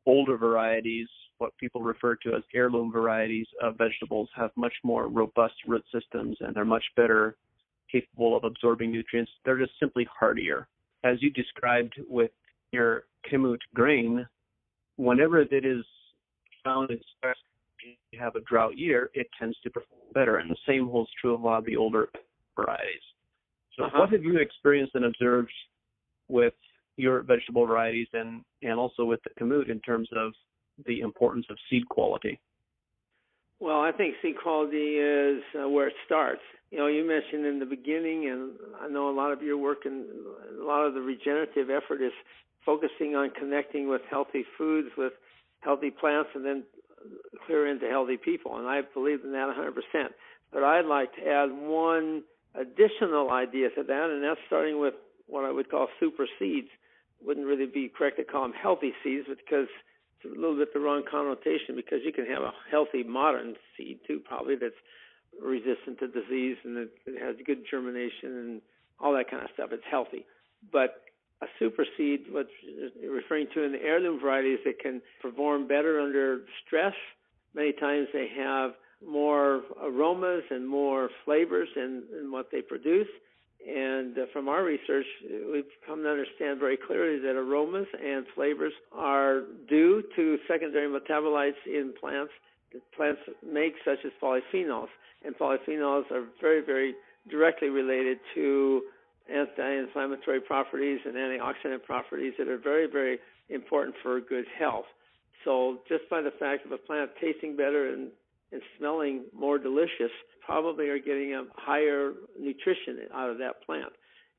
older varieties, what people refer to as heirloom varieties of vegetables, have much more robust root systems and they're much better capable of absorbing nutrients. They're just simply hardier. As you described with your Kamut grain, whenever it is found in stress, you have a drought year, it tends to perform better. And the same holds true of a lot of the older varieties. So what have you experienced and observed with your vegetable varieties and also with the Kamut in terms of the importance of seed quality? Well, I think seed quality is where it starts. You know, you mentioned in the beginning, and I know a lot of your work and a lot of the regenerative effort is focusing on connecting with healthy foods, with healthy plants, and then clear into healthy people. And I believe in that 100%. But I'd like to add one additional idea to that, and that's starting with what I would call super seeds. Wouldn't really be correct to call them healthy seeds, because it's a little bit the wrong connotation, because you can have a healthy modern seed too, probably, that's resistant to disease and it has good germination and all that kind of stuff. It's healthy. But a super seed, what you're referring to in the heirloom varieties, that can perform better under stress. Many times they have more aromas and more flavors in what they produce. And from our research, we've come to understand very clearly that aromas and flavors are due to secondary metabolites in plants that plants make, such as polyphenols. And polyphenols are very, very directly related to anti-inflammatory properties and antioxidant properties that are very, very important for good health. So just by the fact of a plant tasting better and smelling more delicious, probably are getting a higher nutrition out of that plant.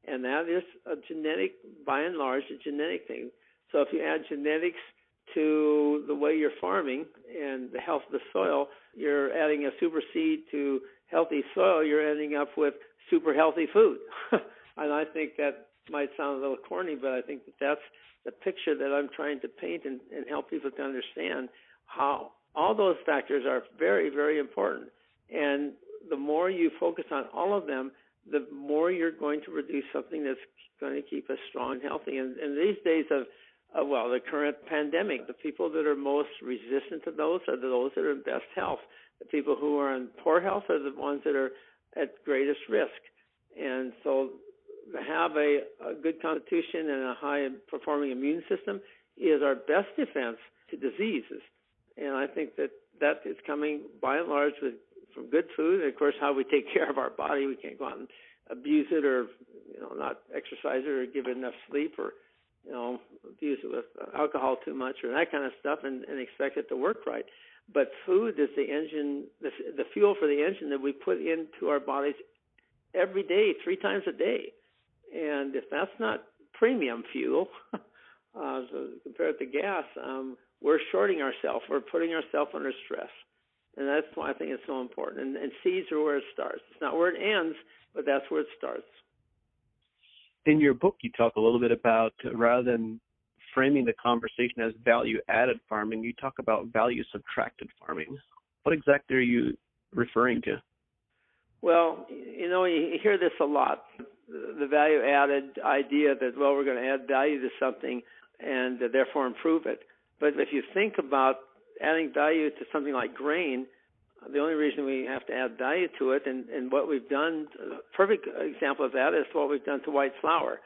And that is a genetic, by and large, a genetic thing. So if you add genetics to the way you're farming and the health of the soil, you're adding a super seed to healthy soil, you're ending up with super healthy food. And I think that might sound a little corny, but I think that that's the picture that I'm trying to paint and help people to understand how all those factors are very, very important. And the more you focus on all of them, the more you're going to produce something that's going to keep us strong and healthy. And these days of the current pandemic, the people that are most resistant to those are those that are in best health. The people who are in poor health are the ones that are at greatest risk. And so to have a good constitution and a high-performing immune system, is our best defense to diseases. And I think that is coming by and large from good food, and of course how we take care of our body. We can't go out and abuse it, or not exercise it, or give it enough sleep, or abuse it with alcohol too much, or that kind of stuff, and expect it to work right. But food is the engine, the fuel for the engine that we put into our bodies every day, 3 times a day. And if that's not premium fuel, so compared to gas, we're shorting ourselves. We're putting ourselves under stress. And that's why I think it's so important. And seeds are where it starts. It's not where it ends, but that's where it starts. In your book, you talk a little bit about, rather than framing the conversation as value-added farming, you talk about value-subtracted farming. What exactly are you referring to? Well, you hear this a lot, the value-added idea that, well, we're going to add value to something and therefore improve it. But if you think about adding value to something like grain, the only reason we have to add value to it, and what we've done, a perfect example of that is what we've done to white flour.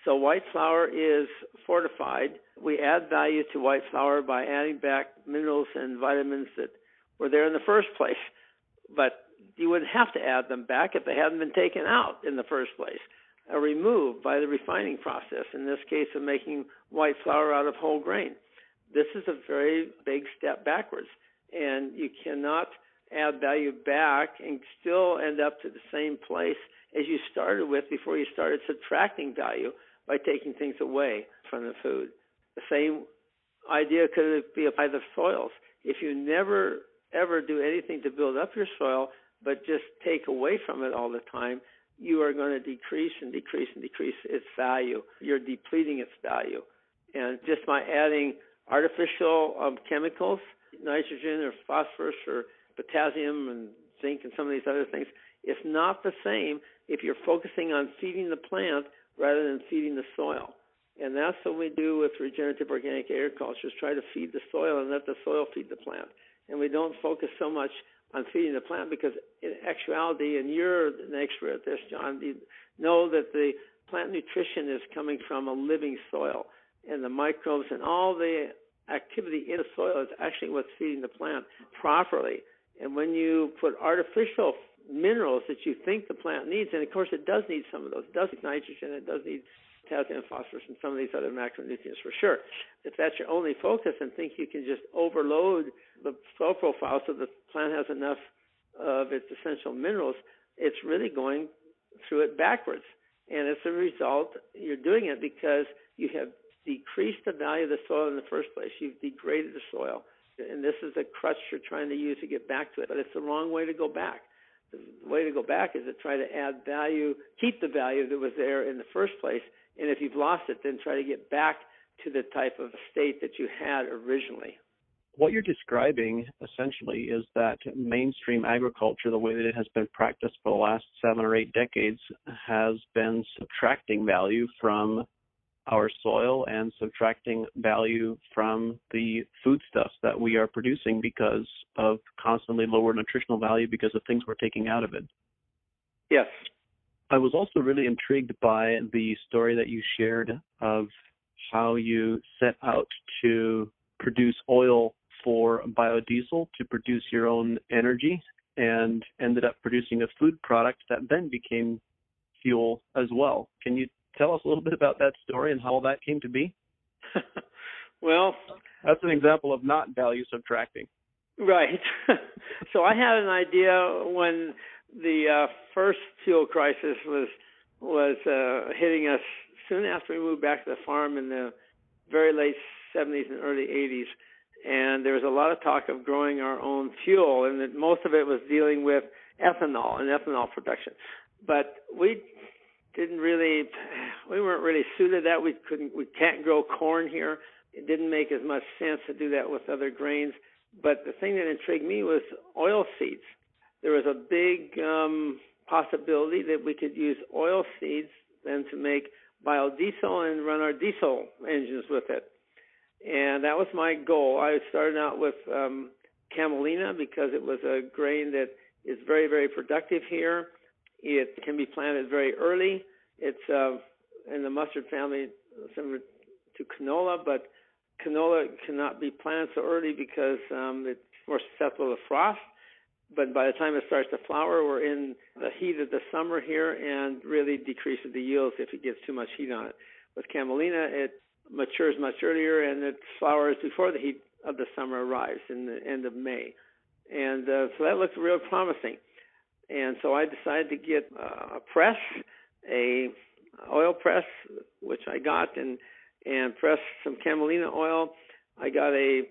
So white flour is fortified. We add value to white flour by adding back minerals and vitamins that were there in the first place. But you wouldn't have to add them back if they hadn't been taken out in the first place, or removed by the refining process, in this case of making white flour out of whole grain. This is a very big step backwards, and you cannot add value back and still end up to the same place as you started with before you started subtracting value by taking things away from the food. The same idea could be applied to soils. If you never, ever do anything to build up your soil, but just take away from it all the time, you are going to decrease and decrease and decrease its value. You're depleting its value. And just by adding artificial chemicals, nitrogen or phosphorus or potassium and zinc and some of these other things, it's not the same if you're focusing on feeding the plant rather than feeding the soil. And that's what we do with regenerative organic agriculture, is try to feed the soil and let the soil feed the plant. And we don't focus so much on feeding the plant because in actuality, and you're an expert at this, John, you know that the plant nutrition is coming from a living soil, and the microbes and all the activity in the soil is actually what's feeding the plant properly. And when you put artificial minerals that you think the plant needs, and of course it does need some of those, it does need nitrogen, it does need potassium and phosphorus and some of these other macronutrients for sure. If that's your only focus and think you can just overload the soil profile so the plant has enough of its essential minerals, it's really going through it backwards. And as a result, you're doing it because you have decreased the value of the soil in the first place. You've degraded the soil. And this is a crutch you're trying to use to get back to it. But it's the wrong way to go back. The way to go back is to try to add value, keep the value that was there in the first place. And if you've lost it, then try to get back to the type of state that you had originally. What you're describing essentially is that mainstream agriculture, the way that it has been practiced for the last 7 or 8 decades, has been subtracting value from our soil and subtracting value from the foodstuffs that we are producing because of constantly lower nutritional value because of things we're taking out of it. Yes. I was also really intrigued by the story that you shared of how you set out to produce oil for biodiesel to produce your own energy and ended up producing a food product that then became fuel as well. Can you tell us a little bit about that story and how that came to be? Well, that's an example of not value subtracting. Right. So I had an idea when the first fuel crisis was hitting us soon after we moved back to the farm in the very late 70s and early 80s. And there was a lot of talk of growing our own fuel, and that most of it was dealing with ethanol and ethanol production. But we weren't really suited that. We can't grow corn here. It didn't make as much sense to do that with other grains. But the thing that intrigued me was oil seeds. There was a big possibility that we could use oil seeds then to make biodiesel and run our diesel engines with it. And that was my goal. I started out with camelina because it was a grain that is very, very productive here. It can be planted very early. It's in the mustard family, similar to canola, but canola cannot be planted so early because it's more susceptible to frost. But by the time it starts to flower, we're in the heat of the summer here, and really decreases the yields if it gets too much heat on it. With camelina, it matures much earlier, and it flowers before the heat of the summer arrives in the end of May. And so that looks real promising. And so I decided to get a press, a oil press, which I got, and press some camelina oil. I got a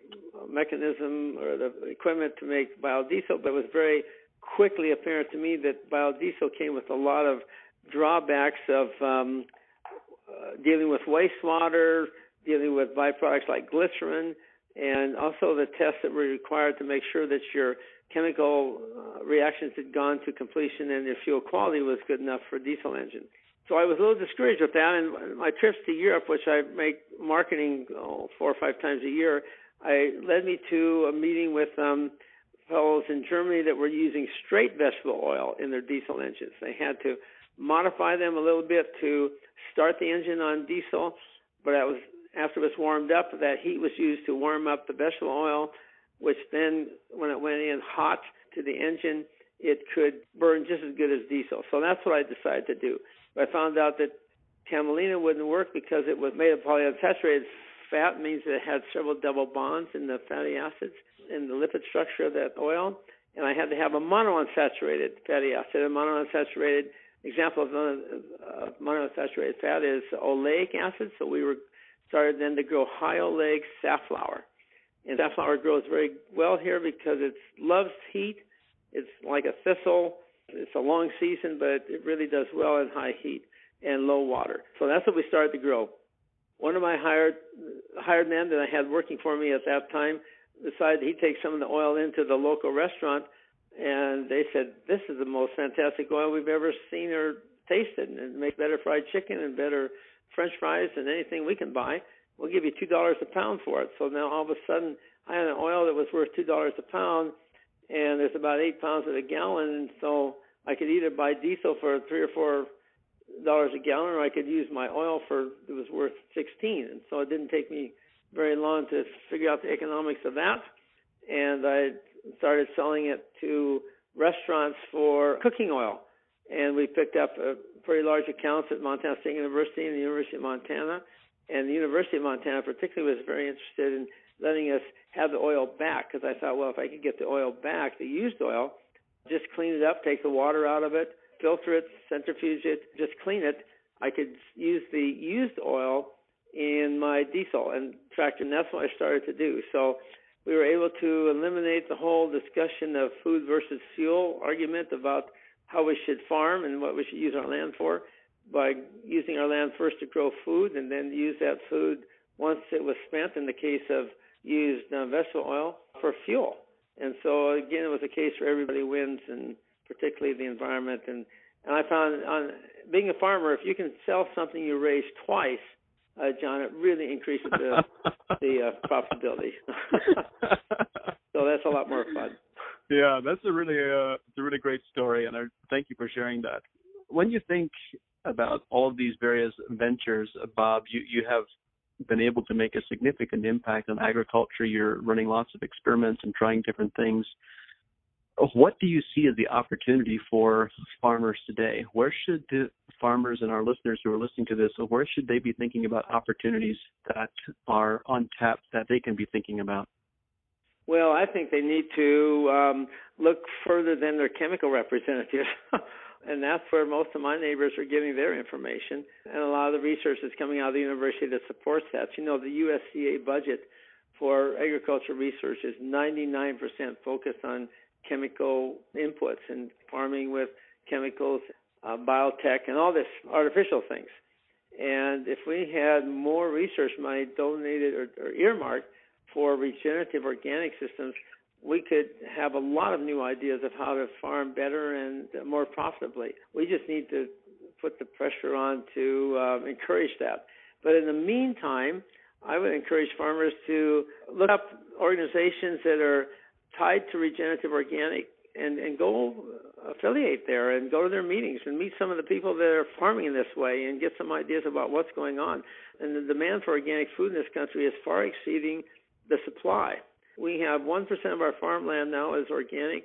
mechanism or the equipment to make biodiesel, but it was very quickly apparent to me that biodiesel came with a lot of drawbacks of dealing with wastewater, dealing with byproducts like glycerin, and also the tests that were required to make sure that your chemical reactions had gone to completion and your fuel quality was good enough for a diesel engine. So I was a little discouraged with that, and my trips to Europe, which I make marketing 4 or 5 times a year, led me to a meeting with fellows in Germany that were using straight vegetable oil in their diesel engines. They had to modify them a little bit to start the engine on diesel, but that was after it was warmed up, that heat was used to warm up the vegetable oil, which then, when it went in hot to the engine, it could burn just as good as diesel. So that's what I decided to do. But I found out that camelina wouldn't work because it was made of polyunsaturated fat, means that it had several double bonds in the fatty acids in the lipid structure of that oil. And I had to have a monounsaturated fatty acid. A monounsaturated example of monounsaturated fat is oleic acid. So we started then to grow high oleic safflower. And safflower grows very well here because it loves heat. It's like a thistle. It's a long season, but it really does well in high heat and low water. So that's what we started to grow. One of my hired men that I had working for me at that time decided he'd take some of the oil into the local restaurant, and they said, "This is the most fantastic oil we've ever seen or tasted, and it makes better fried chicken and better French fries than anything we can buy. We'll give you $2 a pound for it." So now all of a sudden I had an oil that was worth $2 a pound, and there's about 8 pounds of a gallon, and so I could either buy diesel for $3 or $4 a gallon, or I could use my oil it was worth 16. And so it didn't take me very long to figure out the economics of that, and I started selling it to restaurants for cooking oil. And we picked up pretty large accounts at Montana State University and the University of Montana. And the University of Montana particularly was very interested in letting us have the oil back, because I thought, well, if I could get the oil back, the used oil, just clean it up, take the water out of it, filter it, centrifuge it, just clean it, I could use the used oil in my diesel and tractor, and that's what I started to do. So we were able to eliminate the whole discussion of food versus fuel argument about how we should farm and what we should use our land for, by using our land first to grow food and then use that food once it was spent, in the case of used vegetable oil, for fuel. And so, again, it was a case where everybody wins, and particularly the environment. And I found, on being a farmer, if you can sell something you raise twice, John, it really increases the profitability. So that's a lot more fun. Yeah, that's a really great story, and I thank you for sharing that. When you think about all of these various ventures, Bob, you have been able to make a significant impact on agriculture. You're running lots of experiments and trying different things. What do you see as the opportunity for farmers today? Where should the farmers and our listeners who are listening to this, where should they be thinking about opportunities that are untapped that they can be thinking about? Well, I think they need to look further than their chemical representatives. And that's where most of my neighbors are getting their information. And a lot of the research is coming out of the university that supports that. You know, the USDA budget for agriculture research is 99% focused on chemical inputs and farming with chemicals, biotech, and all this artificial things. And if we had more research money donated or earmarked for regenerative organic systems, we could have a lot of new ideas of how to farm better and more profitably. We just need to put the pressure on to encourage that. But in the meantime, I would encourage farmers to look up organizations that are tied to regenerative organic and go affiliate there and go to their meetings and meet some of the people that are farming in this way and get some ideas about what's going on. And the demand for organic food in this country is far exceeding the supply. We have 1% of our farmland now is organic,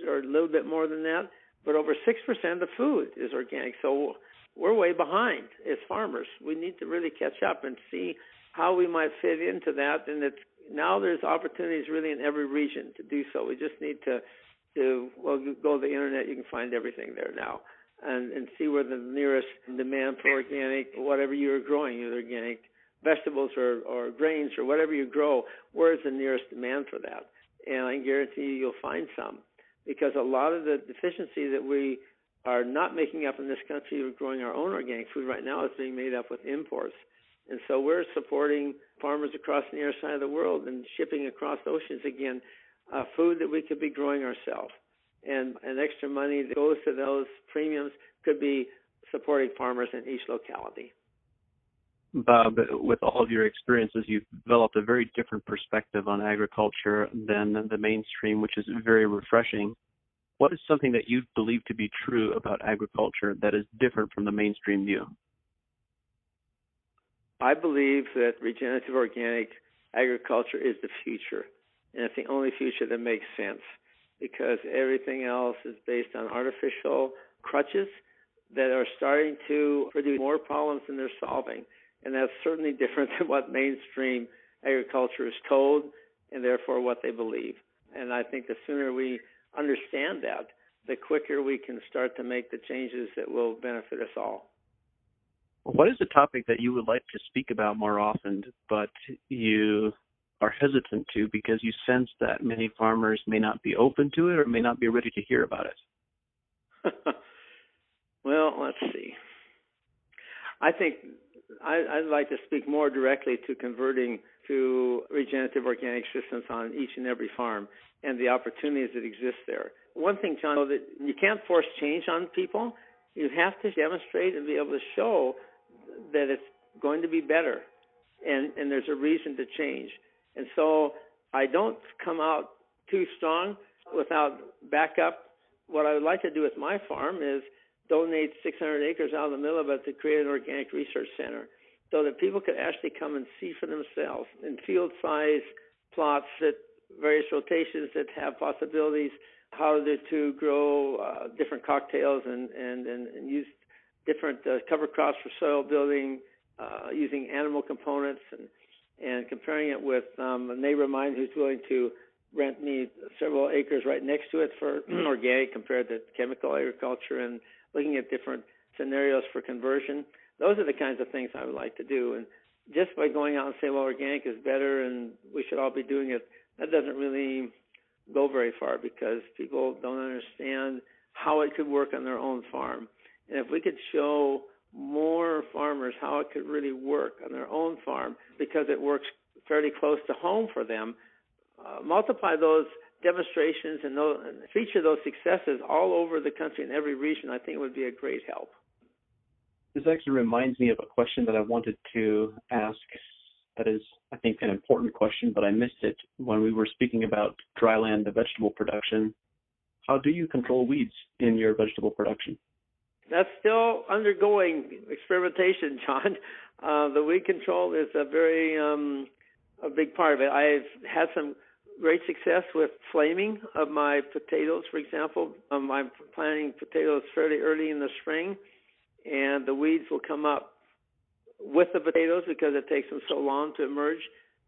or a little bit more than that, but over 6% of the food is organic. So we're way behind as farmers. We need to really catch up and see how we might fit into that. And now there's opportunities really in every region to do so. We just need to go to the internet. You can find everything there now, and see where the nearest demand for organic, whatever you're growing, either organic vegetables or grains or whatever you grow, where is the nearest demand for that? And I can guarantee you'll find some, because a lot of the deficiency that we are not making up in this country of growing our own organic food right now is being made up with imports. And so we're supporting farmers across the near side of the world and shipping across oceans again food that we could be growing ourselves. And extra money that goes to those premiums could be supporting farmers in each locality. Bob, with all of your experiences, you've developed a very different perspective on agriculture than the mainstream, which is very refreshing. What is something that you believe to be true about agriculture that is different from the mainstream view? I believe that regenerative organic agriculture is the future, and it's the only future that makes sense, because everything else is based on artificial crutches that are starting to produce more problems than they're solving. And that's certainly different than what mainstream agriculture is told, and therefore what they believe. And I think the sooner we understand that, the quicker we can start to make the changes that will benefit us all. What is a topic that you would like to speak about more often, but you are hesitant to because you sense that many farmers may not be open to it or may not be ready to hear about it? Well, let's see. I think I'd like to speak more directly to converting to regenerative organic systems on each and every farm and the opportunities that exist there. One thing, John, that you can't force change on people. You have to demonstrate and be able to show that it's going to be better, and there's a reason to change. And so I don't come out too strong without backup. What I would like to do with my farm is donate 600 acres out in the middle of it to create an organic research center so that people could actually come and see for themselves in field-size plots at various rotations that have possibilities how to grow different cocktails and use different cover crops for soil building, using animal components, and comparing it with a neighbor of mine who's willing to rent me several acres right next to it for organic compared to chemical agriculture, and looking at different scenarios for conversion. Those are the kinds of things I would like to do. And just by going out and saying, well, organic is better and we should all be doing it, that doesn't really go very far, because people don't understand how it could work on their own farm. And if we could show more farmers how it could really work on their own farm, because it works fairly close to home for them, multiply those demonstrations and feature those successes all over the country in every region, I think it would be a great help. This actually reminds me of a question that I wanted to ask that is, I think, an important question, but I missed it when we were speaking about dryland vegetable production. How do you control weeds in your vegetable production? That's still undergoing experimentation, John. The weed control is a big part of it. I've had some great success with flaming of my potatoes, for example. I'm planting potatoes fairly early in the spring, and the weeds will come up with the potatoes because it takes them so long to emerge.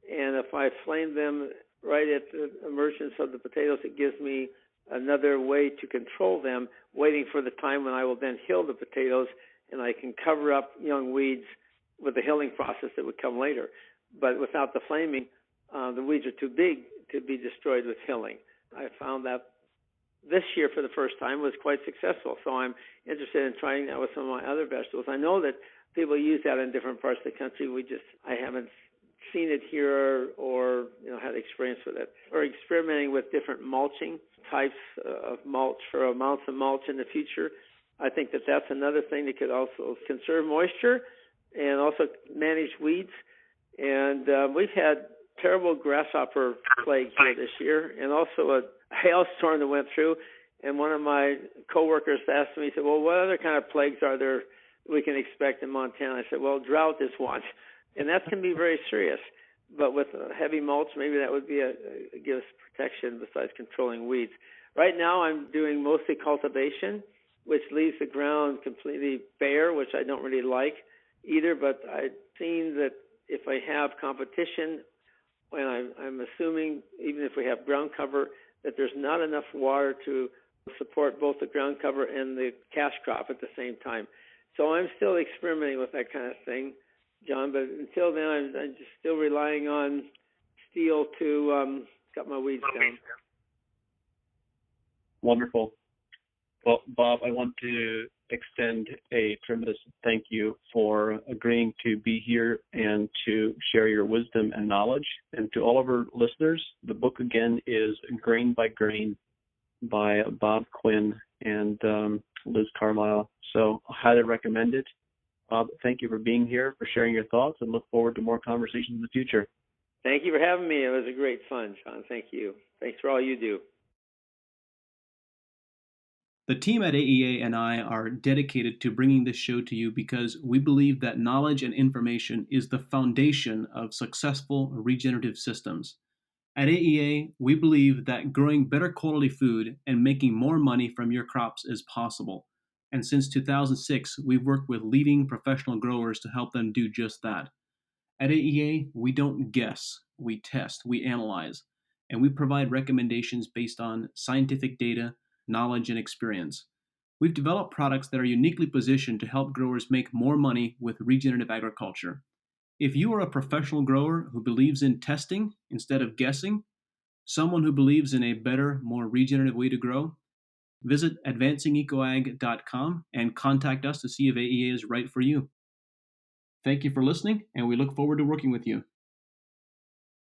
And if I flame them right at the emergence of the potatoes, it gives me another way to control them, waiting for the time when I will then hill the potatoes, and I can cover up young weeds with the hilling process that would come later. But without the flaming, the weeds are too big to be destroyed with hilling. I found that this year for the first time was quite successful, so I'm interested in trying that with some of my other vegetables. I know that people use that in different parts of the country. I haven't seen it here or had experience with it. Or experimenting with different mulching types of mulch or amounts of mulch in the future. I think that that's another thing that could also conserve moisture and also manage weeds. And we've had terrible grasshopper plague here this year, and also a hailstorm that went through. And one of my coworkers asked me, he said, well, what other kind of plagues are there we can expect in Montana. I said, well, drought is one, and that can be very serious. But with heavy mulch, maybe that would be give us protection besides controlling weeds. Right now, I'm doing mostly cultivation, which leaves the ground completely bare, which I don't really like either. But I've seen that if I have competition, when I'm assuming even if we have ground cover, that there's not enough water to support both the ground cover and the cash crop at the same time. So I'm still experimenting with that kind of thing, John. But until then, I'm just still relying on steel to cut my weeds down. Wonderful. Well, Bob, I want to extend a tremendous thank you for agreeing to be here and to share your wisdom and knowledge. And to all of our listeners, the book again is Grain by Grain by Bob Quinn and Liz Carlisle. So I highly recommend it. Bob, thank you for being here, for sharing your thoughts, and look forward to more conversations in the future. Thank you for having me. It was a great fun, John. Thank you. Thanks for all you do. The team at AEA and I are dedicated to bringing this show to you because we believe that knowledge and information is the foundation of successful regenerative systems. At AEA, we believe that growing better quality food and making more money from your crops is possible. And since 2006, we've worked with leading professional growers to help them do just that. At AEA, we don't guess, we test, we analyze, and we provide recommendations based on scientific data, knowledge, and experience. We've developed products that are uniquely positioned to help growers make more money with regenerative agriculture. If you are a professional grower who believes in testing instead of guessing, someone who believes in a better, more regenerative way to grow, visit advancingecoag.com and contact us to see if AEA is right for you. Thank you for listening, and we look forward to working with you.